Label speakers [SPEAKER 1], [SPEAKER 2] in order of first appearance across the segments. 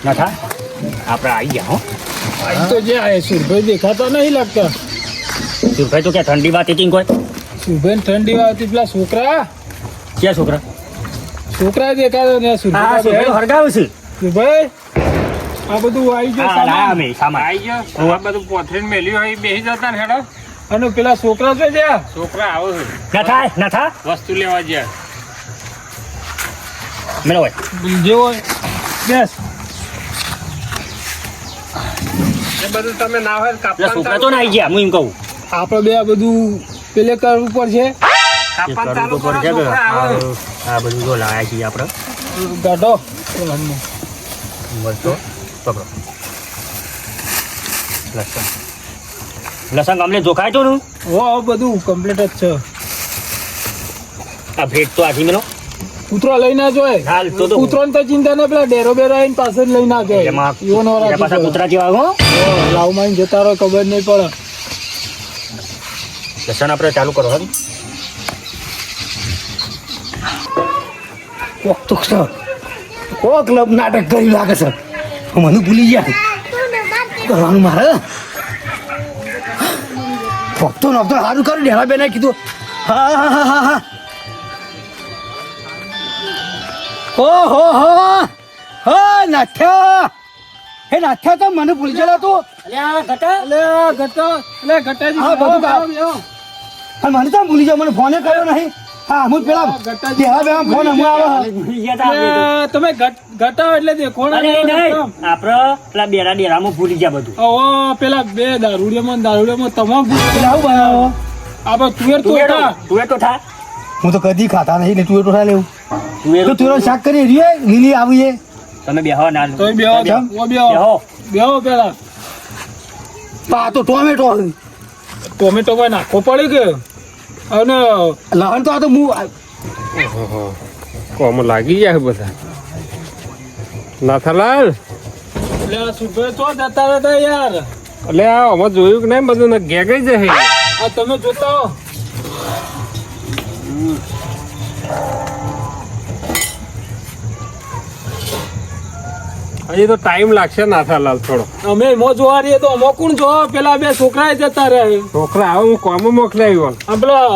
[SPEAKER 1] ના થા આપણે આવી ગયા હો.
[SPEAKER 2] આજ તો જે આ સુરભાઈ દેખાતો નહીં લાગતા.
[SPEAKER 1] સુરભાઈ તો ક્યાં ઠંડી વાત હતી કોઈ?
[SPEAKER 2] સુરભાઈ ઠંડી વાતી પેલા છોકરા
[SPEAKER 1] ક્યાં છોકરા?
[SPEAKER 2] છોકરા દેખાતો ને
[SPEAKER 1] હા સુરભાઈ તો હરગાવ છે.
[SPEAKER 2] સુરભાઈ આ બધું આવી ગયું સામાન.
[SPEAKER 3] આવી ગયો આ બધું પોથરીને મેલ્યું હોય બેસી જતા ને હેડો.
[SPEAKER 2] અને પેલા છોકરા છે જ્યાં
[SPEAKER 3] છોકરા આવો છે
[SPEAKER 1] ના થા
[SPEAKER 3] વસ્તુ લેવા ગયા.
[SPEAKER 1] મેળો હોય
[SPEAKER 2] જે હોય બેસ.
[SPEAKER 3] એ બધું તમે ના હોય
[SPEAKER 1] પેલા
[SPEAKER 3] કાપવાનું
[SPEAKER 1] છોકરા તો ના આવી ગયા. હું એમ કહું
[SPEAKER 2] આપણે બે આ બધું પેલે કરવું પડશે.
[SPEAKER 3] કાપવાનું ચાલુ કરો,
[SPEAKER 1] છે કે
[SPEAKER 3] છોકરા આવે.
[SPEAKER 1] આ બધું જો લાયા છીએ આપણે.
[SPEAKER 2] ગાઢો
[SPEAKER 1] મરચો પકડો. લસણ અમને જોખાય તો ને
[SPEAKER 2] હો બધું કમ્પ્લીટ જ છે.
[SPEAKER 1] આ ભેટ તો આથી મેલો
[SPEAKER 2] કૂતરો લઈ ના જોય.
[SPEAKER 1] હાલ તો
[SPEAKER 2] કૂતરો ને તો ચિંતા ને પેલા ડેરો બેરો આવીને પાસે જ લઈ ના જાય.
[SPEAKER 1] એમાં
[SPEAKER 2] એવો નો રાખી
[SPEAKER 1] પાછા
[SPEAKER 2] પડે.
[SPEAKER 1] કૂતરા જેવા હો.
[SPEAKER 2] લાવ માં જતા રહો ખબર નહીં પડે.
[SPEAKER 1] લસણ આપણે ચાલુ કરો હે. ક્લબ નાટક કરી લાગે છે. મને ભૂલી ગયા કરવાનું મારે. ફક્તો નફતો સારું કર્યું ડેરા બેને કીધું. હા હા હા હા હા ઓહો હો હો નાથ્યા. હે નાથ્યા તો મને ભૂલી ગયેલો તું. હા, બધું કામ. અને મને તો ભૂલી જાવ. મને ફોને કર્યો નહીં. હા હું પેલા ડેરા બેમાં ફોન હમણાં આવે.
[SPEAKER 2] તમે ઘટાવો એટલે દેખો
[SPEAKER 1] આપડે પેલા બેરા ડેરામાં ભૂલી ગયા બધું.
[SPEAKER 2] પેલા બે દારૂડિયામાં તમામ આવું બનાવો. આપણે તુવેર તો
[SPEAKER 1] થા
[SPEAKER 4] હું તો કદી ખાતા નહીં ને તું એટલું થાય લેવું
[SPEAKER 1] તુવેર
[SPEAKER 4] તો તુવેર શાક કરી રીએ લીલી આવી છે
[SPEAKER 1] તમે બેહવા ના લો.
[SPEAKER 2] તો બેહો પેલા
[SPEAKER 4] પા તો ટોમેટો
[SPEAKER 2] ટોમેટો માં નાખવો પડે કે અને
[SPEAKER 4] લહણ તો આ તો હું
[SPEAKER 3] કોમ લાગી જાય બધા. નાથાલાલ
[SPEAKER 2] સુભે તો જતા રહેતા યાર.
[SPEAKER 3] એટલે આ અમે જોયું કે નહીં બધું ને ગેગઈ જશે.
[SPEAKER 2] આ તમે જોતા હો.
[SPEAKER 3] હજી તો ટાઈમ લાગશે નાથાલાલ થોડો.
[SPEAKER 2] અમે મો જોવા રહીએ તો અમો કોણ જોવા પેલા બે છોકરા જતા રહે.
[SPEAKER 3] છોકરા આવો હું કોમ મોકલાવ્યો.
[SPEAKER 2] આ પેલા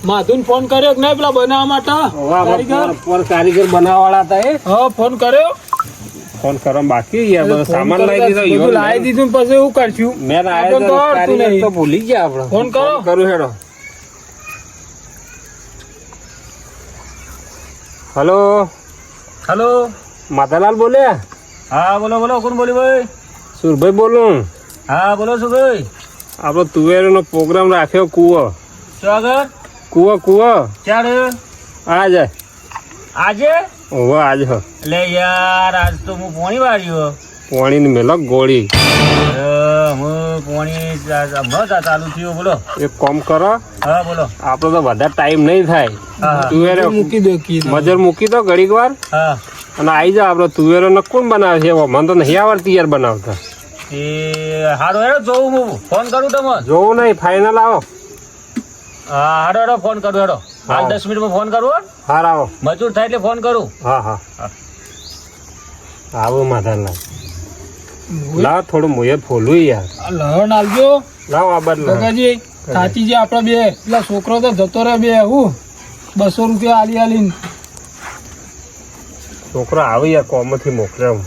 [SPEAKER 2] માધુન ફોન કર્યો કે નહીં પેલા બનાવવા માટે
[SPEAKER 3] કારીગર બનાવવાળા હતા એ
[SPEAKER 2] હા ફોન કર્યો.
[SPEAKER 3] ફોન કરવા બાકી યાર બધો સામાન લઈ દીધો.
[SPEAKER 2] બધું લાવી દીધું ને પછી એવું કરશું.
[SPEAKER 3] મેં
[SPEAKER 2] આપણે તો આવડતું
[SPEAKER 3] કારીગર
[SPEAKER 2] નહીં.
[SPEAKER 3] તો ભૂલી ગયા આપણે.
[SPEAKER 2] ફોન કરો.
[SPEAKER 3] કરું હેડો. હલો
[SPEAKER 1] હલો
[SPEAKER 3] માતાલાલ બોલ્યા?
[SPEAKER 1] હા બોલો બોલો કોણ બોલ્યું ભાઈ?
[SPEAKER 3] સુરભાઈ બોલું.
[SPEAKER 1] હા બોલો શું ભાઈ?
[SPEAKER 3] આપણો તુવેરનો પ્રોગ્રામ રાખ્યો. કુવો
[SPEAKER 1] શું આગળ
[SPEAKER 3] કુવો
[SPEAKER 1] ક્યારે?
[SPEAKER 3] આજે
[SPEAKER 1] આજે?
[SPEAKER 3] ઓહો આજે હો
[SPEAKER 1] એટલે યાર આજ તો હું પોણી વાળ્યો.
[SPEAKER 3] પાણીની મેલો ગોળી.
[SPEAKER 1] હું પોણી હમણાં ચાલુ થયું. બોલો.
[SPEAKER 3] એક કામ કરો,
[SPEAKER 1] હા બોલો.
[SPEAKER 3] આપણો તો વધારે ટાઈમ નહીં થાય.
[SPEAKER 1] હા
[SPEAKER 3] તુવેરો
[SPEAKER 2] મૂકી દો કીધું.
[SPEAKER 3] મજર મૂકી દો ઘડીક વાર
[SPEAKER 1] હા
[SPEAKER 3] અને આવી જાવ. આપણો તુવેરો ને કોણ બનાવે છે? મને તો નહીં આવડતી યાર બનાવતા.
[SPEAKER 1] એ હારો હેડો જોઉં હું ફોન કરું તમે.
[SPEAKER 3] જોવું નહીં, ફાઇનલ આવો.
[SPEAKER 1] હા હારો હેડો ફોન કરું હેડો.
[SPEAKER 3] હા.
[SPEAKER 1] 5-10 મિનિટમાં ફોન કરું.
[SPEAKER 3] હાર આવો.
[SPEAKER 1] મજૂર થાય એટલે ફોન કરું.
[SPEAKER 3] હા હા આવો માધાલાલ. લાવ થોડું મોયે ફોલું યાર.
[SPEAKER 2] આ લહણ આવજો
[SPEAKER 3] લાવ આ બદલ.
[SPEAKER 2] કાકાજી સાચી જે આપડે બે પેલા છોકરો તો જતો રહે બે હું 200 રૂપિયા આલી
[SPEAKER 3] છોકરો આવે યાર કોમથી મોકલ્યો.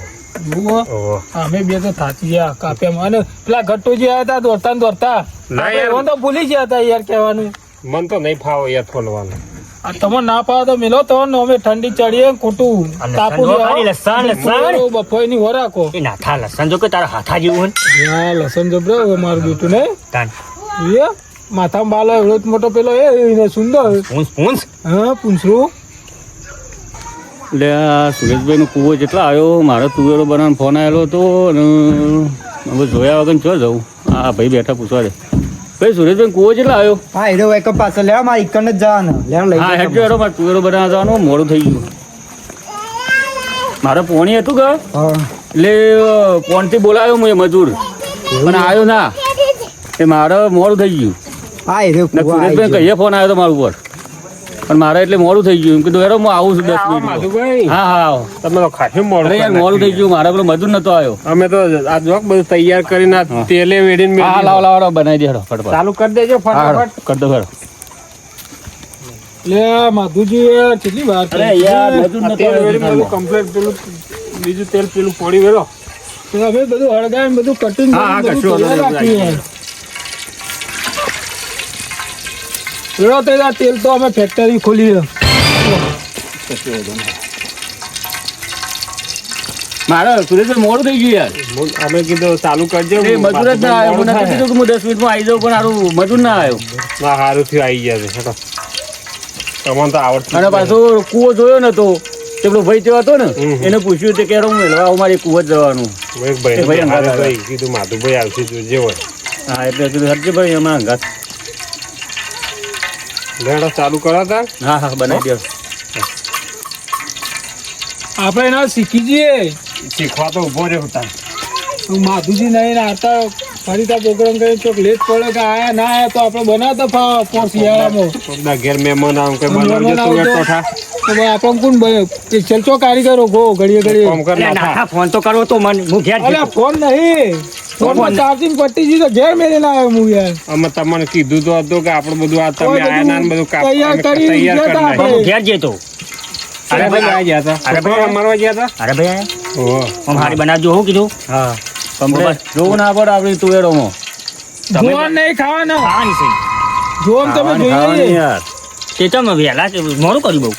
[SPEAKER 2] જુઓ
[SPEAKER 3] ઓહો
[SPEAKER 2] અમે બે તો થાચી ગયા કાપ્યામાં. અને પેલા ગટ્ટુજી આવ્યા હતા દોડતા
[SPEAKER 3] ના યાર.
[SPEAKER 2] આપણે તો ભૂલી ગયા હતા યાર કહેવાનું.
[SPEAKER 3] મન તો નહીં ફાવો યાર ફોલવાનું.
[SPEAKER 2] આ તમે ના પાડો તો મિલો તો અમે ઠંડી ચડીએ ખોટું તાપુ
[SPEAKER 1] લસણ
[SPEAKER 2] બફોઈ ની હો રાખો.
[SPEAKER 1] એ ના થા લસણ જો કે તારા હાથા જેવું હોય
[SPEAKER 2] યા લસણ જબરો મારું બેટું ને
[SPEAKER 1] ને તાન
[SPEAKER 2] એ માથામાં બાલો એવડો જ મોટો પેલો એ સુંદર
[SPEAKER 1] પૂંછ
[SPEAKER 2] હા પૂંછરું.
[SPEAKER 5] એટલે આ સુરેશભાઈ નો કૂવો જેટલા આવ્યો. મારો તુવેરો બનાવવાનો ફોન આવેલો હતો અને હવે જોયા વગર ચો જવું. આ ભાઈ બેઠા પૂછવા દે. ભાઈ સુરેશભાઈ કૂવો જેટલા આવ્યો?
[SPEAKER 4] હા હીરો એક પાછળ લેવા મારે ઇકન જ જવાનું લેવા લઈ
[SPEAKER 5] હા હેડજો હેડો. મારે તુવેરો બનાવવા જવાનું મોડું થઈ ગયું. મારે પોણી હતું કે
[SPEAKER 4] હા
[SPEAKER 5] એટલે પોણથી બોલાવ્યો હું એ મજૂર પણ આવ્યો ના. એ મારે મોડું થઈ ગયું.
[SPEAKER 4] હા હીરો
[SPEAKER 5] ને સુરેશભાઈ કહીએ ફોન આવ્યો તો મારું ઉપર. પણ મારે એટલે મોડું થઈ ગયું એમ કીધું હેરો હું આવું છું 10 મિનિટ
[SPEAKER 3] માધુભાઈ
[SPEAKER 5] હા હા આવો
[SPEAKER 3] તમે તો ખાસું મોડું
[SPEAKER 5] અરે યાર
[SPEAKER 3] કરી
[SPEAKER 5] મોડું થઈ
[SPEAKER 3] નાખ્યું.
[SPEAKER 5] ગયું મારા પેલો મજૂર નતો આવ્યો
[SPEAKER 3] અમે તો આ જોક બધું તૈયાર કરીને આ તેલે વેડીને
[SPEAKER 5] હા
[SPEAKER 3] મેલી
[SPEAKER 5] લાવો લાવો બનાવી દે હેડો ફટફટ
[SPEAKER 3] ચાલુ કરી દેજો
[SPEAKER 5] હા
[SPEAKER 3] ફટાફટ
[SPEAKER 5] કર દો હેડો
[SPEAKER 2] લે માધુજી કેટલી વાર
[SPEAKER 5] અરે યાર મજૂર
[SPEAKER 3] આ
[SPEAKER 5] નતો
[SPEAKER 3] તેલ
[SPEAKER 5] આવ્યો
[SPEAKER 3] વેડીને બધું complete પેલું બીજું તેલ પેલું પોડી વેલો
[SPEAKER 2] હવે બધું હળગાય ને બધું કટિંગ
[SPEAKER 5] હા, હા, કશું વાંધો નહીં.
[SPEAKER 2] તેલ તો અમે ફેક્ટરી ખોલી છે.
[SPEAKER 5] મારે સુરેશભાઈ મોડું થઈ ગયું યાર
[SPEAKER 3] અમે કીધું ચાલુ કરજો
[SPEAKER 5] એ મજૂર જ ના આવ્યો મને નતું કીધું કે હું 10 મિનિટમાં આવી જાઉં પણ હારું મજૂર ના આવ્યો
[SPEAKER 3] ના સારું થયું આવી ગયા છે હેડો. તમને તો આવડતું
[SPEAKER 5] અને પાછો કૂવો જોયો ને તો તે પેલો ભાઈ જેવો હતો ને
[SPEAKER 3] હમ.
[SPEAKER 5] એને પૂછ્યું તે કે હું મેળવા અમારી કૂવો જ જવાનું
[SPEAKER 3] એક ભાઈ
[SPEAKER 5] એ ભાઈ અંગાત
[SPEAKER 3] ભાઈ કીધું માધુભાઈ આવશે જોજે હોય
[SPEAKER 5] હા એટલે કીધું હરજી ભાઈ અમારા અંગાત
[SPEAKER 3] લેડો ચાલુ કરો તા
[SPEAKER 5] હા હા બનાવી દો
[SPEAKER 2] આપણે એના શીખી જઈએ
[SPEAKER 3] શીખવા તો ઉભો રહ્યો હતા
[SPEAKER 2] માધુજી નહીં આવતા ફરી ત્યાં પ્રોગ્રામ કરી ચોક લેટ પડે કે આયા ના આયા તો આપણે બનાવતા ફોર શિયાળામાં
[SPEAKER 3] કોકના ઘેર મહેમાન આવ કે
[SPEAKER 2] મહેમાન
[SPEAKER 3] બનાવજો
[SPEAKER 2] આવો
[SPEAKER 3] તું
[SPEAKER 2] તો-
[SPEAKER 3] ટોઠા
[SPEAKER 2] તો ભાઈ આપણે કોણ કે ચલચો કારીગરો ગો ઘડીએ ઘડીએ
[SPEAKER 3] કોમ કર નાખા
[SPEAKER 5] ફોન તો કરવો તો મને હું ઘેર
[SPEAKER 2] અલ્યા ફોન નહીં ફોનમાં ચાર્જિંગ પટ્ટી જી તો ઘેર મેળીને આવ્યો હું યાર
[SPEAKER 3] અમે તમને કીધું તો હતું કે આપણે બધું આ તમે
[SPEAKER 2] કોઈ
[SPEAKER 3] આયા ના ને બધું
[SPEAKER 2] તૈયાર કરી
[SPEAKER 3] તૈયાર
[SPEAKER 2] ગયા તા
[SPEAKER 3] કરી
[SPEAKER 2] આપણે.
[SPEAKER 5] ઘેર જતો
[SPEAKER 3] અરે ભાઈ આ ગયા હતા
[SPEAKER 5] અરે ભાઈ.
[SPEAKER 3] છોકરાઓ મારવા ગયા હતા
[SPEAKER 5] અરે ભાઈ
[SPEAKER 3] ઓહો
[SPEAKER 5] હું હારી બનાવજો હું કીધું
[SPEAKER 3] હા
[SPEAKER 5] કમ્પ્લેટ જોવું ના પડે આપણી તુવેરોમાં
[SPEAKER 2] જોવાનું નહીં ખાવાના
[SPEAKER 5] ખાવાની છે
[SPEAKER 2] જોવાનું તમે
[SPEAKER 5] ખાવાની
[SPEAKER 2] જોઈએ
[SPEAKER 5] યાર તે તમે વહેલા મોડું કર્યું બહુ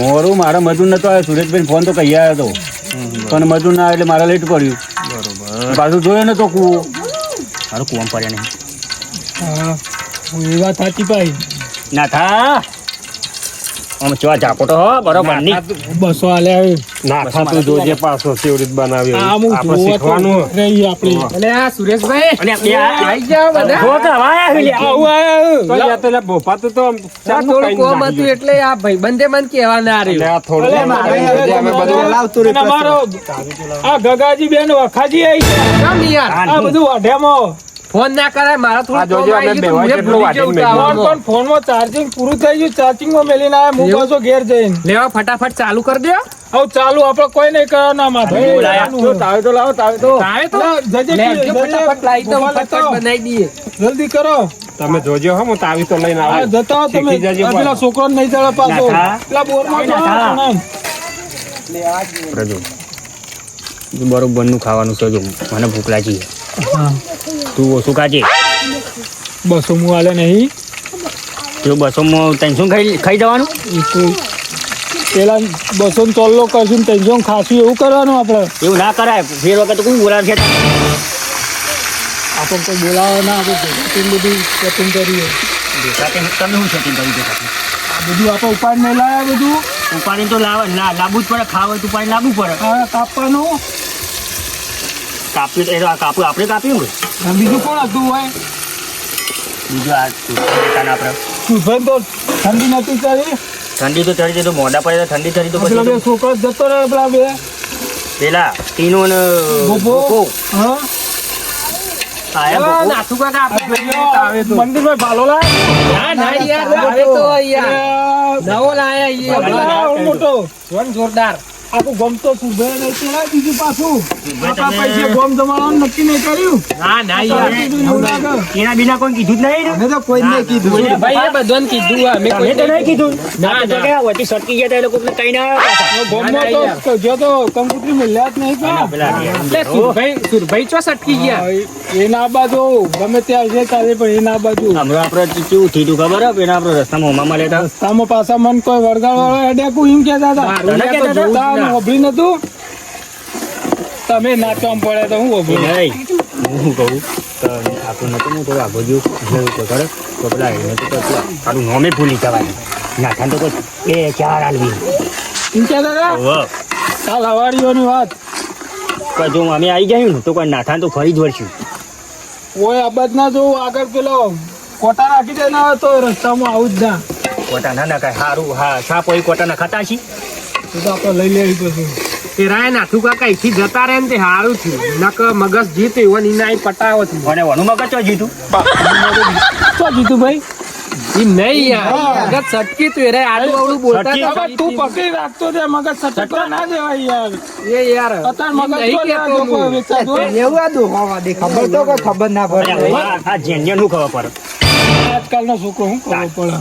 [SPEAKER 5] મોડું મારા મજૂર નતો આવ્યો સુરેશભાઈ ફોન તો કહી આવ્યો હતો પણ મજૂર ના આવે એટલે મારે લેટ પડ્યું બરોબર પાછું જોયો ને તો કૂવો મારું કૂવામાં પડ્યા નહીં
[SPEAKER 2] હા એ વાત સાચી પાઈ
[SPEAKER 5] ના થા આમ ચવા ઝાપોટો હો બરોબર નહીં
[SPEAKER 2] બસો હાલે આવે
[SPEAKER 3] નાખા તું જોજે પાછો કેવી રીત બનાવ્યો
[SPEAKER 2] આ હું
[SPEAKER 3] આપણે
[SPEAKER 2] જોવા તો
[SPEAKER 3] શીખવાનું
[SPEAKER 2] રહી આપણે
[SPEAKER 6] અને આ સુરેશભાઈ
[SPEAKER 5] અને બે
[SPEAKER 6] આવી જાઓ બધા
[SPEAKER 5] જો કે હવા આવી લે.
[SPEAKER 2] આવું આયા.
[SPEAKER 3] તો યા તો લે ભોપા તો આમ
[SPEAKER 6] આ
[SPEAKER 3] ચાલુ
[SPEAKER 6] થોડું
[SPEAKER 3] કઈ
[SPEAKER 6] કોમ
[SPEAKER 3] નાખી
[SPEAKER 6] હતું એટલે આ ભાઈબંધે મને કહેવા ના
[SPEAKER 3] એટલે
[SPEAKER 6] રહ્યું
[SPEAKER 3] આ થોડું
[SPEAKER 2] અલે મારે
[SPEAKER 3] અમે બધું
[SPEAKER 4] લાવતું રે
[SPEAKER 2] અને અમારો આ ગગાજી બેન વખાજી આવી છે
[SPEAKER 6] કેમ યાર
[SPEAKER 2] આ બધું વાઢ્યામાં
[SPEAKER 6] ફોન ના કરાય મારા
[SPEAKER 3] આ
[SPEAKER 6] થોડું
[SPEAKER 3] જોજો
[SPEAKER 6] કોમ
[SPEAKER 3] અમે
[SPEAKER 6] આવી
[SPEAKER 3] બે
[SPEAKER 6] ગયું
[SPEAKER 3] વાગે
[SPEAKER 6] તો
[SPEAKER 3] એટલું
[SPEAKER 6] ભૂલી
[SPEAKER 3] વાટીને
[SPEAKER 6] જવું
[SPEAKER 3] મેલ્યું.
[SPEAKER 2] ફોન
[SPEAKER 6] ઉતાવળમાં.
[SPEAKER 2] પણ ફોનમાં ચાર્જિંગ પૂરું થઈ ગયું ચાર્જિંગમાં મેલીને આવ્યા હું પાછો ઘેર જઈને
[SPEAKER 6] લેવા ફટાફટ ચાલુ કરી દો
[SPEAKER 2] હવે ચાલુ આપણે કોઈ નહીં કરવાના માથે
[SPEAKER 5] જો તાવે તો લાવો તાવે તો
[SPEAKER 6] આવે તો
[SPEAKER 2] જજે
[SPEAKER 6] લેજો ફટાફટ લાવી દો
[SPEAKER 2] ગોપાલ
[SPEAKER 6] ફટાફટ
[SPEAKER 2] લેતો.
[SPEAKER 6] બનાવી દઈએ
[SPEAKER 2] જલ્દી કરો
[SPEAKER 3] તમે જોજો હો હું તાવી તો લઈને
[SPEAKER 2] આ
[SPEAKER 3] આવું
[SPEAKER 2] જતા હો તમે
[SPEAKER 3] શીખી જજો
[SPEAKER 2] આ પેલા છોકરો નહીં ચડે પાછો
[SPEAKER 5] ના થા.
[SPEAKER 2] પેલા બોરમાં
[SPEAKER 5] ના થા.
[SPEAKER 2] જવાનું ને.
[SPEAKER 5] રજો બરોબર નું ખાવાનું છે જો મને ભૂખ લાગી તું ઓછું ખાજે
[SPEAKER 2] બસો હું હાલે નહીં
[SPEAKER 5] જો 200 300 ખાઈ જવાનું
[SPEAKER 2] એ તો પેલા બસો ને ચોલ્લો કરશું ને ત્રણસો ખાશું એવું કરવાનું આપણે
[SPEAKER 5] એવું ના કરાય ફેર વખત કોણ બોલાવે છે
[SPEAKER 2] આપણે કોઈ બોલાવે ના આપણે setting બધું setting કરીએ
[SPEAKER 5] તમે શું સેટિંગ કરી દેતા
[SPEAKER 2] આ બધું આપણે ઉપાડ નહીં લાયા બધું
[SPEAKER 5] ઉપાડીને તો લાવવું જ પડે ખાવા તો ઉપાડી લાવવું પડે
[SPEAKER 2] આ કાપવાનું
[SPEAKER 5] કાપ્યું એ તો આ કાપ્યું આપણે કાપ્યું ને
[SPEAKER 2] અને બીજું કોણ હતું હોય
[SPEAKER 5] બીજું આ સુરતાને આપણે
[SPEAKER 2] સુભાઈ તો ઠંડી નથી કરી
[SPEAKER 5] ઠંડી તો ચડી જાય તો મોઢા પડે તો ઠંડી ચડી તો
[SPEAKER 2] પેલા બે
[SPEAKER 5] પછી
[SPEAKER 2] છોકરો જતો રહે પેલા બે
[SPEAKER 5] પેલા ટીનો ને
[SPEAKER 2] ભોપો.
[SPEAKER 5] ભોપો.
[SPEAKER 2] હા
[SPEAKER 5] આયા
[SPEAKER 6] ઓ,
[SPEAKER 5] ભોપો.
[SPEAKER 6] નાથુ કાકા આપણે
[SPEAKER 2] મંદિરમાં ભાલો લાયા
[SPEAKER 6] ના ના યાર આવે તો યાર નવો લાયા યાર
[SPEAKER 2] મોટો
[SPEAKER 6] વન જોરદાર
[SPEAKER 2] આખું ગમતો સુભાઈ નહીં ચલાય બીજું પાછું
[SPEAKER 5] સુભાઈ
[SPEAKER 2] આપણા
[SPEAKER 5] તમે-
[SPEAKER 2] પૈસે ગોમ જમાવાનું નક્કી નહીં કર્યું
[SPEAKER 6] ના ના યાર
[SPEAKER 2] એવું લાગે.
[SPEAKER 5] એના બીના કોઈ કીધું જ નહીં ને?
[SPEAKER 4] અમે તો કોઈને કીધું
[SPEAKER 6] ભાઈ એ બધાને કીધું અમે
[SPEAKER 5] તમે તો નહીં કીધું
[SPEAKER 6] ના,
[SPEAKER 5] ના તો
[SPEAKER 6] ના.
[SPEAKER 5] ક્યાં હોયથી સટકી ગયા તા એ લોકોને કઈ ના આવ્યા પાછા.
[SPEAKER 2] ગોમમાં તો જો તો કંકુતરી મળ્યા જ નહીં કા
[SPEAKER 5] પેલા
[SPEAKER 6] એટલે સુરભાઈ ચો સટકી ગયા
[SPEAKER 2] એ ના બાજુ ગમે ત્યાં છે ચાલે પણ એ ના બાજુ
[SPEAKER 5] હમણાં આપણે કેવું થયું ખબર હે? પેલા આપણે રસ્તામાં હોમામાં લેતા
[SPEAKER 2] રસ્તામાં પાછા મન કોઈ વળગાડ વાળો હેડ્યા એમ કહેતા હતા
[SPEAKER 6] તને કહેતા હતા?
[SPEAKER 2] તાન હોભળી નતું તમે નાચવા પડે તો હું હોભળી
[SPEAKER 5] નહીં હું શું કહું તો આપણું નતું હું થોડું આગળ ગયું તો ખરે તો પેલા એને તો તારું નોમે ભૂલી જવાનું નાથાને તો કોઈ 2-4 આલવી
[SPEAKER 2] એમ કહેતા હતા
[SPEAKER 5] ઓહો.
[SPEAKER 2] કાલ હવાડીઓની વાત
[SPEAKER 5] કોઈ જો અમે આવી ગયું ને તો કોઈ નાથાને તો ફરી જ વળશું
[SPEAKER 2] ઓય અબાદ ના જોવું આગળ પેલો કોટા રાખી દે ના તો રસ્તામાં આવું જ ના
[SPEAKER 5] કોટા ના નખાય સારું હા સાપ હોય કોટા નખાતા છીએ
[SPEAKER 2] તો આપણે લઈ લેવી પછી
[SPEAKER 6] તે રાય નાથુ કાકા અહીંથી જતા રહે ને તે સારું થયું નક મગજ જીત એવો નિનાય પટાવો છે
[SPEAKER 5] અને વનું મગજ ચો જીતું
[SPEAKER 2] શું જીતું ભાઈ
[SPEAKER 6] એમ નહીં યાર મગજ સટકી તું રે આડું અવળું બોલતા
[SPEAKER 5] સટકી?
[SPEAKER 6] હતા.
[SPEAKER 2] હવે તું પકડી રાખતો તે મગજ સટકવા ના દેવાય યાર
[SPEAKER 6] એ યાર
[SPEAKER 2] અત્યારે મગજ
[SPEAKER 6] નહીં
[SPEAKER 2] તો યાર
[SPEAKER 6] કહેતો
[SPEAKER 2] લોકો
[SPEAKER 6] હું.
[SPEAKER 2] વેચાતું હોય.
[SPEAKER 4] એવું આ દોહવા દે ખબર તો કોઈ ખબર ના પડે
[SPEAKER 5] આ જેન્યન શું ખબર પડે
[SPEAKER 2] આજકાલનો છોકરો શું કરવો પડે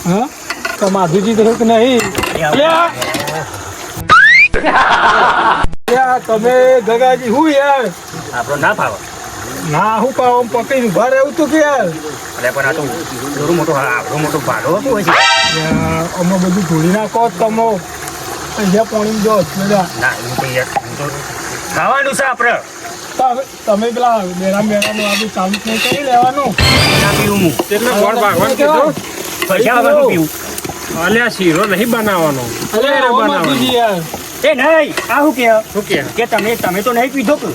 [SPEAKER 2] હા તો માધુજી તો કે નહીં લ્યા. લ્યા, તમે ગગાજી હું યાર
[SPEAKER 5] આપણો ના ફાવે
[SPEAKER 2] ના હું પાવ પકડીને ઉભા રહેવું તું કે યાર
[SPEAKER 5] એટલે પણ આ તો થોડું મોટો આપણો મોટો ભાડો શું હોય છે
[SPEAKER 2] યાર, અમે બધું ધોળી નાખો તમો અહીંયા પાણી દો બધા
[SPEAKER 5] ના હું તો યાર હું તો ખાવાનું છે આપણે
[SPEAKER 2] તમે પેલા બેરામ બેરામ આ બધું ચાલુ નહીં કરી લેવાનું
[SPEAKER 5] ના પીવું હું
[SPEAKER 3] એટલે ગોળ ભાગવાનું કીધું
[SPEAKER 5] પૈસા વગર શું પીવું
[SPEAKER 3] અલ્યા શીરો નહીં બનાવવાનો
[SPEAKER 2] અરે
[SPEAKER 3] અરે
[SPEAKER 2] ઓ
[SPEAKER 3] બનાવવાનો
[SPEAKER 2] માધુજી યાર
[SPEAKER 5] એ નહીં આ શું કે
[SPEAKER 3] શું કે
[SPEAKER 5] કે તમે તો નહીં પીધો કે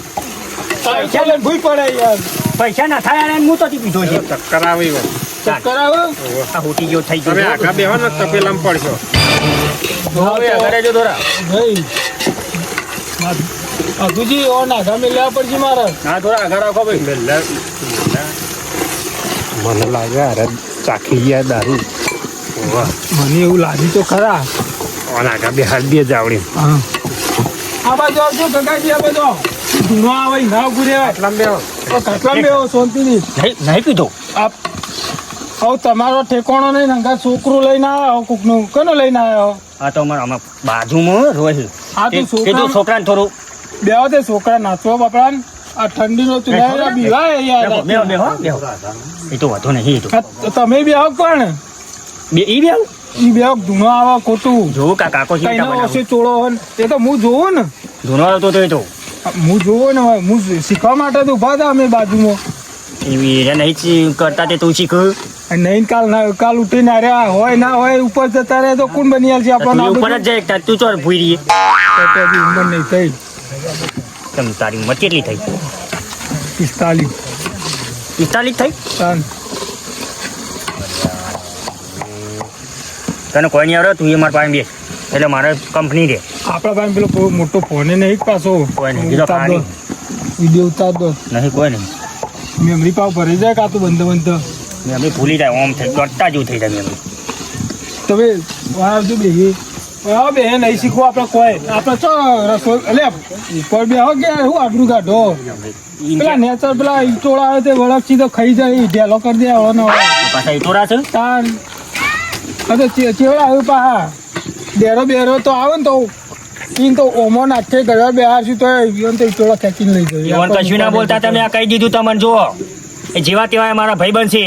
[SPEAKER 2] પૈસા લઈને ભૂઈ પડે યાર
[SPEAKER 5] પૈસા ના થાય અને હું તો પીધો છે
[SPEAKER 3] ચક્કર આવી હોય
[SPEAKER 2] ચક્કર આવે
[SPEAKER 5] આ હોટી જેવો થઈ
[SPEAKER 3] તમે
[SPEAKER 5] ગયો
[SPEAKER 3] આગા બેહો ને તપેલામાં પડશો
[SPEAKER 5] હવે આગળ રહેજો થોડા
[SPEAKER 2] ભાઈ માધુજી ઓ નાગા મેલ્યા પડશે મારે
[SPEAKER 5] હા થોડા આગળ રાખો ભાઈ
[SPEAKER 3] મને લાગે અરે ચાખી ગયા દારૂ
[SPEAKER 2] મને એવું લાગ્યું તો ખરા
[SPEAKER 3] આગા બે હાથ બે જાવડી
[SPEAKER 2] આ બાજુ આવજો ગગાજી આ બાજુ ધૂણો આવે ના ઉભું રહેવાય
[SPEAKER 3] આટલા બેહો
[SPEAKER 2] કેટલા બેહો શાંતિથી
[SPEAKER 5] નહીં પીધો
[SPEAKER 2] આપ હવે તમારો ઠેકોણો નહીં નંગા છોકરું લઈને આવ્યો કોકનું કનો લઈને આવ્યો
[SPEAKER 5] આ તો અમારા બાજુમાં રોય
[SPEAKER 2] આ તો
[SPEAKER 5] કીધું છોકરાને થોડું
[SPEAKER 2] બેહો તે છોકરા નાચવા બાપડા આ ઠંડીનો તું બીવાય યાર
[SPEAKER 5] બેહો બેહો બેહો એ તો વાંધો નહીં એ તો
[SPEAKER 2] આ તમે બેહો કોણ
[SPEAKER 5] બે ઈ બેહો
[SPEAKER 2] ઈ બેહો ધૂણો આવે ખોટું
[SPEAKER 5] જોવું કાકો
[SPEAKER 2] કઈ
[SPEAKER 5] ચિંતા
[SPEAKER 2] ના
[SPEAKER 5] બનાવો
[SPEAKER 2] ઓછે ચોળો હોય ને, એ તો હું જોઉં ને
[SPEAKER 5] ધૂનો આવતો તો એ તો
[SPEAKER 2] હું જોઉં ને હું શીખવા માટે તો ઉભા હતા અમે બાજુમાં
[SPEAKER 5] એ નહીં કરતા તે તું શીખ
[SPEAKER 2] અને નહીં કાલ ઉઠીને અરે હોય ના હોય ઉપર જતા રહે તો કોણ બની છે
[SPEAKER 5] તું ઉપર જ જાય તું ચોર ભૂઈ રહી
[SPEAKER 2] ઉંમર નહીં થઈ
[SPEAKER 5] તમ તારી ઉંમર કેટલી થઈ
[SPEAKER 2] 45
[SPEAKER 5] 45 થઈ
[SPEAKER 2] તાન.
[SPEAKER 5] તને કોઈ નહીં આવડે તું એ મારા પાસે બેસ એટલે મારે કંપની રે
[SPEAKER 2] આપણા પાસે પેલો બહુ મોટો ફોન નહીં પાછો
[SPEAKER 5] કોઈ નહીં, બીજો
[SPEAKER 2] ઉતાર દો
[SPEAKER 5] પાણી.
[SPEAKER 2] વિડીયો ઉતાર દો
[SPEAKER 5] નહીં કોઈ નહીં
[SPEAKER 2] મેમરી પાવ ભરાઈ જાય કાતું બંધ
[SPEAKER 5] મેં અમે ભૂલી જાય ઓમ થઈ કરતા જેવું થઈ જાય મેં
[SPEAKER 2] તમે આવજો બેહી હા બે નહીં શીખવું આપણે કોઈ આપણે ચો રસોઈ એટલે ઉપર બે હો ગયા હું આબરું કાઢો પેલા નેચર પેલા ઈટોળા આવે તે વળકથી તો ખાઈ જાય ઢેલો કરી દે હવાનો
[SPEAKER 5] પાછા ઈટોરા છે
[SPEAKER 2] તાન હા તો ચેવડા આવ્યું પા બેરો તો આવે ને તો ઈન તો ઓમો નાખે ઘર બેહાર છું તો ઈવન તો ઈટોળા ખેંચીને લઈ જાય
[SPEAKER 5] ઈવન કશું ના બોલતા તમે આ કહી દીધું તમને જુઓ એ જેવા તેવા મારા ભાઈ બનશે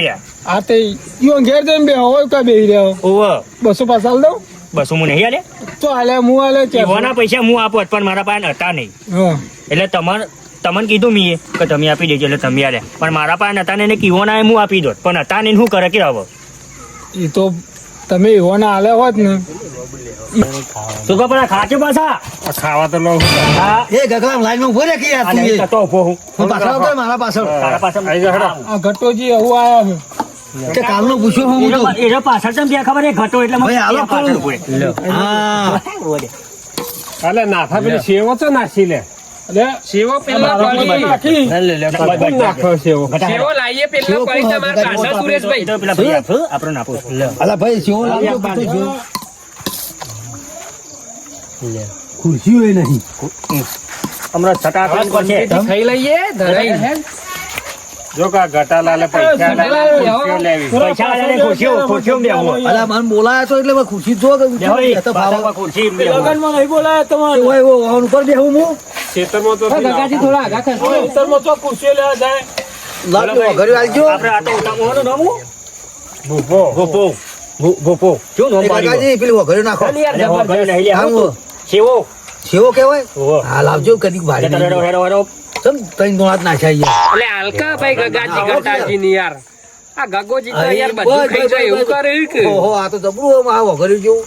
[SPEAKER 2] આ તે ઈવન ઘેર જઈને બે હોય કા બેહી રહ્યો
[SPEAKER 5] ઓવ
[SPEAKER 2] 200 પાછા આલ દઉં
[SPEAKER 5] બસ હું નહીં આલે
[SPEAKER 2] તો હાલે હું હાલે
[SPEAKER 5] ઈવોના પૈસા હું આપોત પણ મારા પાસે હતા નહીં
[SPEAKER 2] હા
[SPEAKER 5] એટલે તમને કીધું મીએ કે તમે આપી દેજો એટલે તમે આલે પણ મારા પાસે હતા ને કીવોના હું આપી દોત પણ હતા ને શું કરે કે હવે
[SPEAKER 2] એ તો તમે એવાના હાલે હોત ને
[SPEAKER 5] શું ખબર ખાચો પાછા
[SPEAKER 3] આ ખાવા તો લઉં
[SPEAKER 5] હા
[SPEAKER 4] એ ગગલા લાઈનમાં ઉભો રે કે યાર
[SPEAKER 5] અને
[SPEAKER 4] તું એ.
[SPEAKER 5] તો ઉભો હું
[SPEAKER 4] હું પાછળ આવતો હોય મારા પાછળ
[SPEAKER 5] તારા પાસે
[SPEAKER 3] આઈ જા હેડો.
[SPEAKER 2] આ ઘટોજી એવું આયા છે
[SPEAKER 4] કે કાલનો પૂછ્યો હું તો
[SPEAKER 5] એનો પાછળ ચમ ત્યાં ખબર એ ઘટો એટલે
[SPEAKER 4] ભાઈ, હાલો
[SPEAKER 5] પાછળ
[SPEAKER 4] કરું.
[SPEAKER 5] ઉભો
[SPEAKER 4] હા
[SPEAKER 5] રહે.
[SPEAKER 3] અલે નાથા પેલી સેવો તો નાખી લે
[SPEAKER 2] એટલે
[SPEAKER 6] સેવો પેલા
[SPEAKER 2] મારા
[SPEAKER 6] પડી.
[SPEAKER 2] નાખી
[SPEAKER 3] કોણ નાખ્યો સેવો
[SPEAKER 6] સેવો લાવીએ પેલા પડી તમારા કાસા સુરેશભાઈ
[SPEAKER 5] તો પેલા ભાઈ આપો, આપણો નાપો
[SPEAKER 4] અલા ભાઈ શેવો લાવજો બધું જો ખુરશી હોય નહીં
[SPEAKER 5] હમણાં છટાકડ કરશે
[SPEAKER 6] ખાઈ લઈએ ધરાઈને.
[SPEAKER 3] જો કા ગટાલાલે પૈસા
[SPEAKER 6] ગટાલાલ
[SPEAKER 3] ખુરશીઓ લેવી
[SPEAKER 5] પૈસા વાળાને ખુરશીઓ બેહવું.
[SPEAKER 4] અલા મને બોલાયા તો એટલે મેં ખુરશી જો કે
[SPEAKER 5] બેહો એ,
[SPEAKER 4] તો ભાવ
[SPEAKER 5] પાછા ખુરશી બેહવું.
[SPEAKER 2] લગનમાં નહીં બોલાય તમારે
[SPEAKER 4] હોય એવો વાહન ઉપર બેહું હું
[SPEAKER 3] ખેતરમાં તો
[SPEAKER 6] હા, ગગાજી થોડા આગા ખસો.
[SPEAKER 2] ખેતરમાં તો ખુરશીઓ લેવા જાય
[SPEAKER 4] લાવજો ઘરે આવજો
[SPEAKER 5] આપણે આ તો ઉતામવાનું નામ હું?
[SPEAKER 3] ભૂપો
[SPEAKER 5] ગોપો. ગોપો. શું નામ
[SPEAKER 4] એ
[SPEAKER 5] પાડ્યું?
[SPEAKER 4] કાકાજી પેલી વઘારી નાખો
[SPEAKER 6] ચાલ યાર,
[SPEAKER 5] અરે હો,
[SPEAKER 6] જબરદસ્ત.
[SPEAKER 5] ઘરે નહીં લે,
[SPEAKER 4] આમ
[SPEAKER 5] હું તો. સેવો.
[SPEAKER 4] શેવો કહેવાય
[SPEAKER 5] ઓહો.
[SPEAKER 4] હા લાવજો કદી ભારી
[SPEAKER 5] હેડો, હેડો, હેડો, હેડો.
[SPEAKER 4] ચમ ત્રણ દોણાત નાખ્યા યાર
[SPEAKER 6] એટલે હાલકા ભાઈ ગગાજી ગટાજીની યાર આ ગગોજી તો યાર
[SPEAKER 4] બસ,
[SPEAKER 6] બધું
[SPEAKER 4] બસ,
[SPEAKER 6] ખાઈ જાય એવું
[SPEAKER 4] બસ.
[SPEAKER 6] કરે કે
[SPEAKER 4] ઓહો આ તો જબરું આ વઘારી જેવું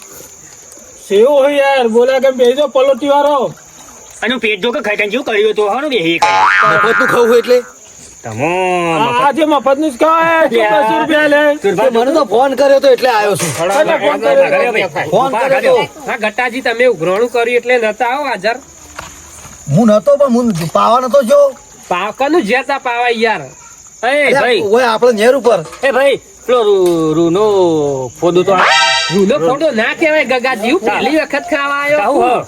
[SPEAKER 2] સેવો હોય યાર બોલ્યા કે બેજો પલોટી વાળો
[SPEAKER 5] આનું પેટ જો કે ખાઈ જેવું કર્યું હતું હારું બે હે કર્યું.
[SPEAKER 4] મફતનું ખાવું હોય એટલે
[SPEAKER 5] તમો
[SPEAKER 2] આજે મફત નું જ ખાય 200 રૂપિયા લે
[SPEAKER 4] કે મને તો ફોન કર્યો તો એટલે આવ્યો છું ફોન કર્યો તો
[SPEAKER 6] હા ગટાજી તમે ઉઘરાણું કર્યું એટલે નતા આવો હાજર
[SPEAKER 4] હું નતો પણ હું પાવા નતો જો
[SPEAKER 6] પાવકાનું જેતા પાવાય યાર
[SPEAKER 5] એ ભાઈ
[SPEAKER 4] ઓય આપણે નેર ઉપર
[SPEAKER 5] એ ભાઈ પેલો રૂનો ફોદો તો
[SPEAKER 6] રૂનો ફોટો ના કહેવાય ગગાજી હું પહેલી વખત ખાવા આવ્યો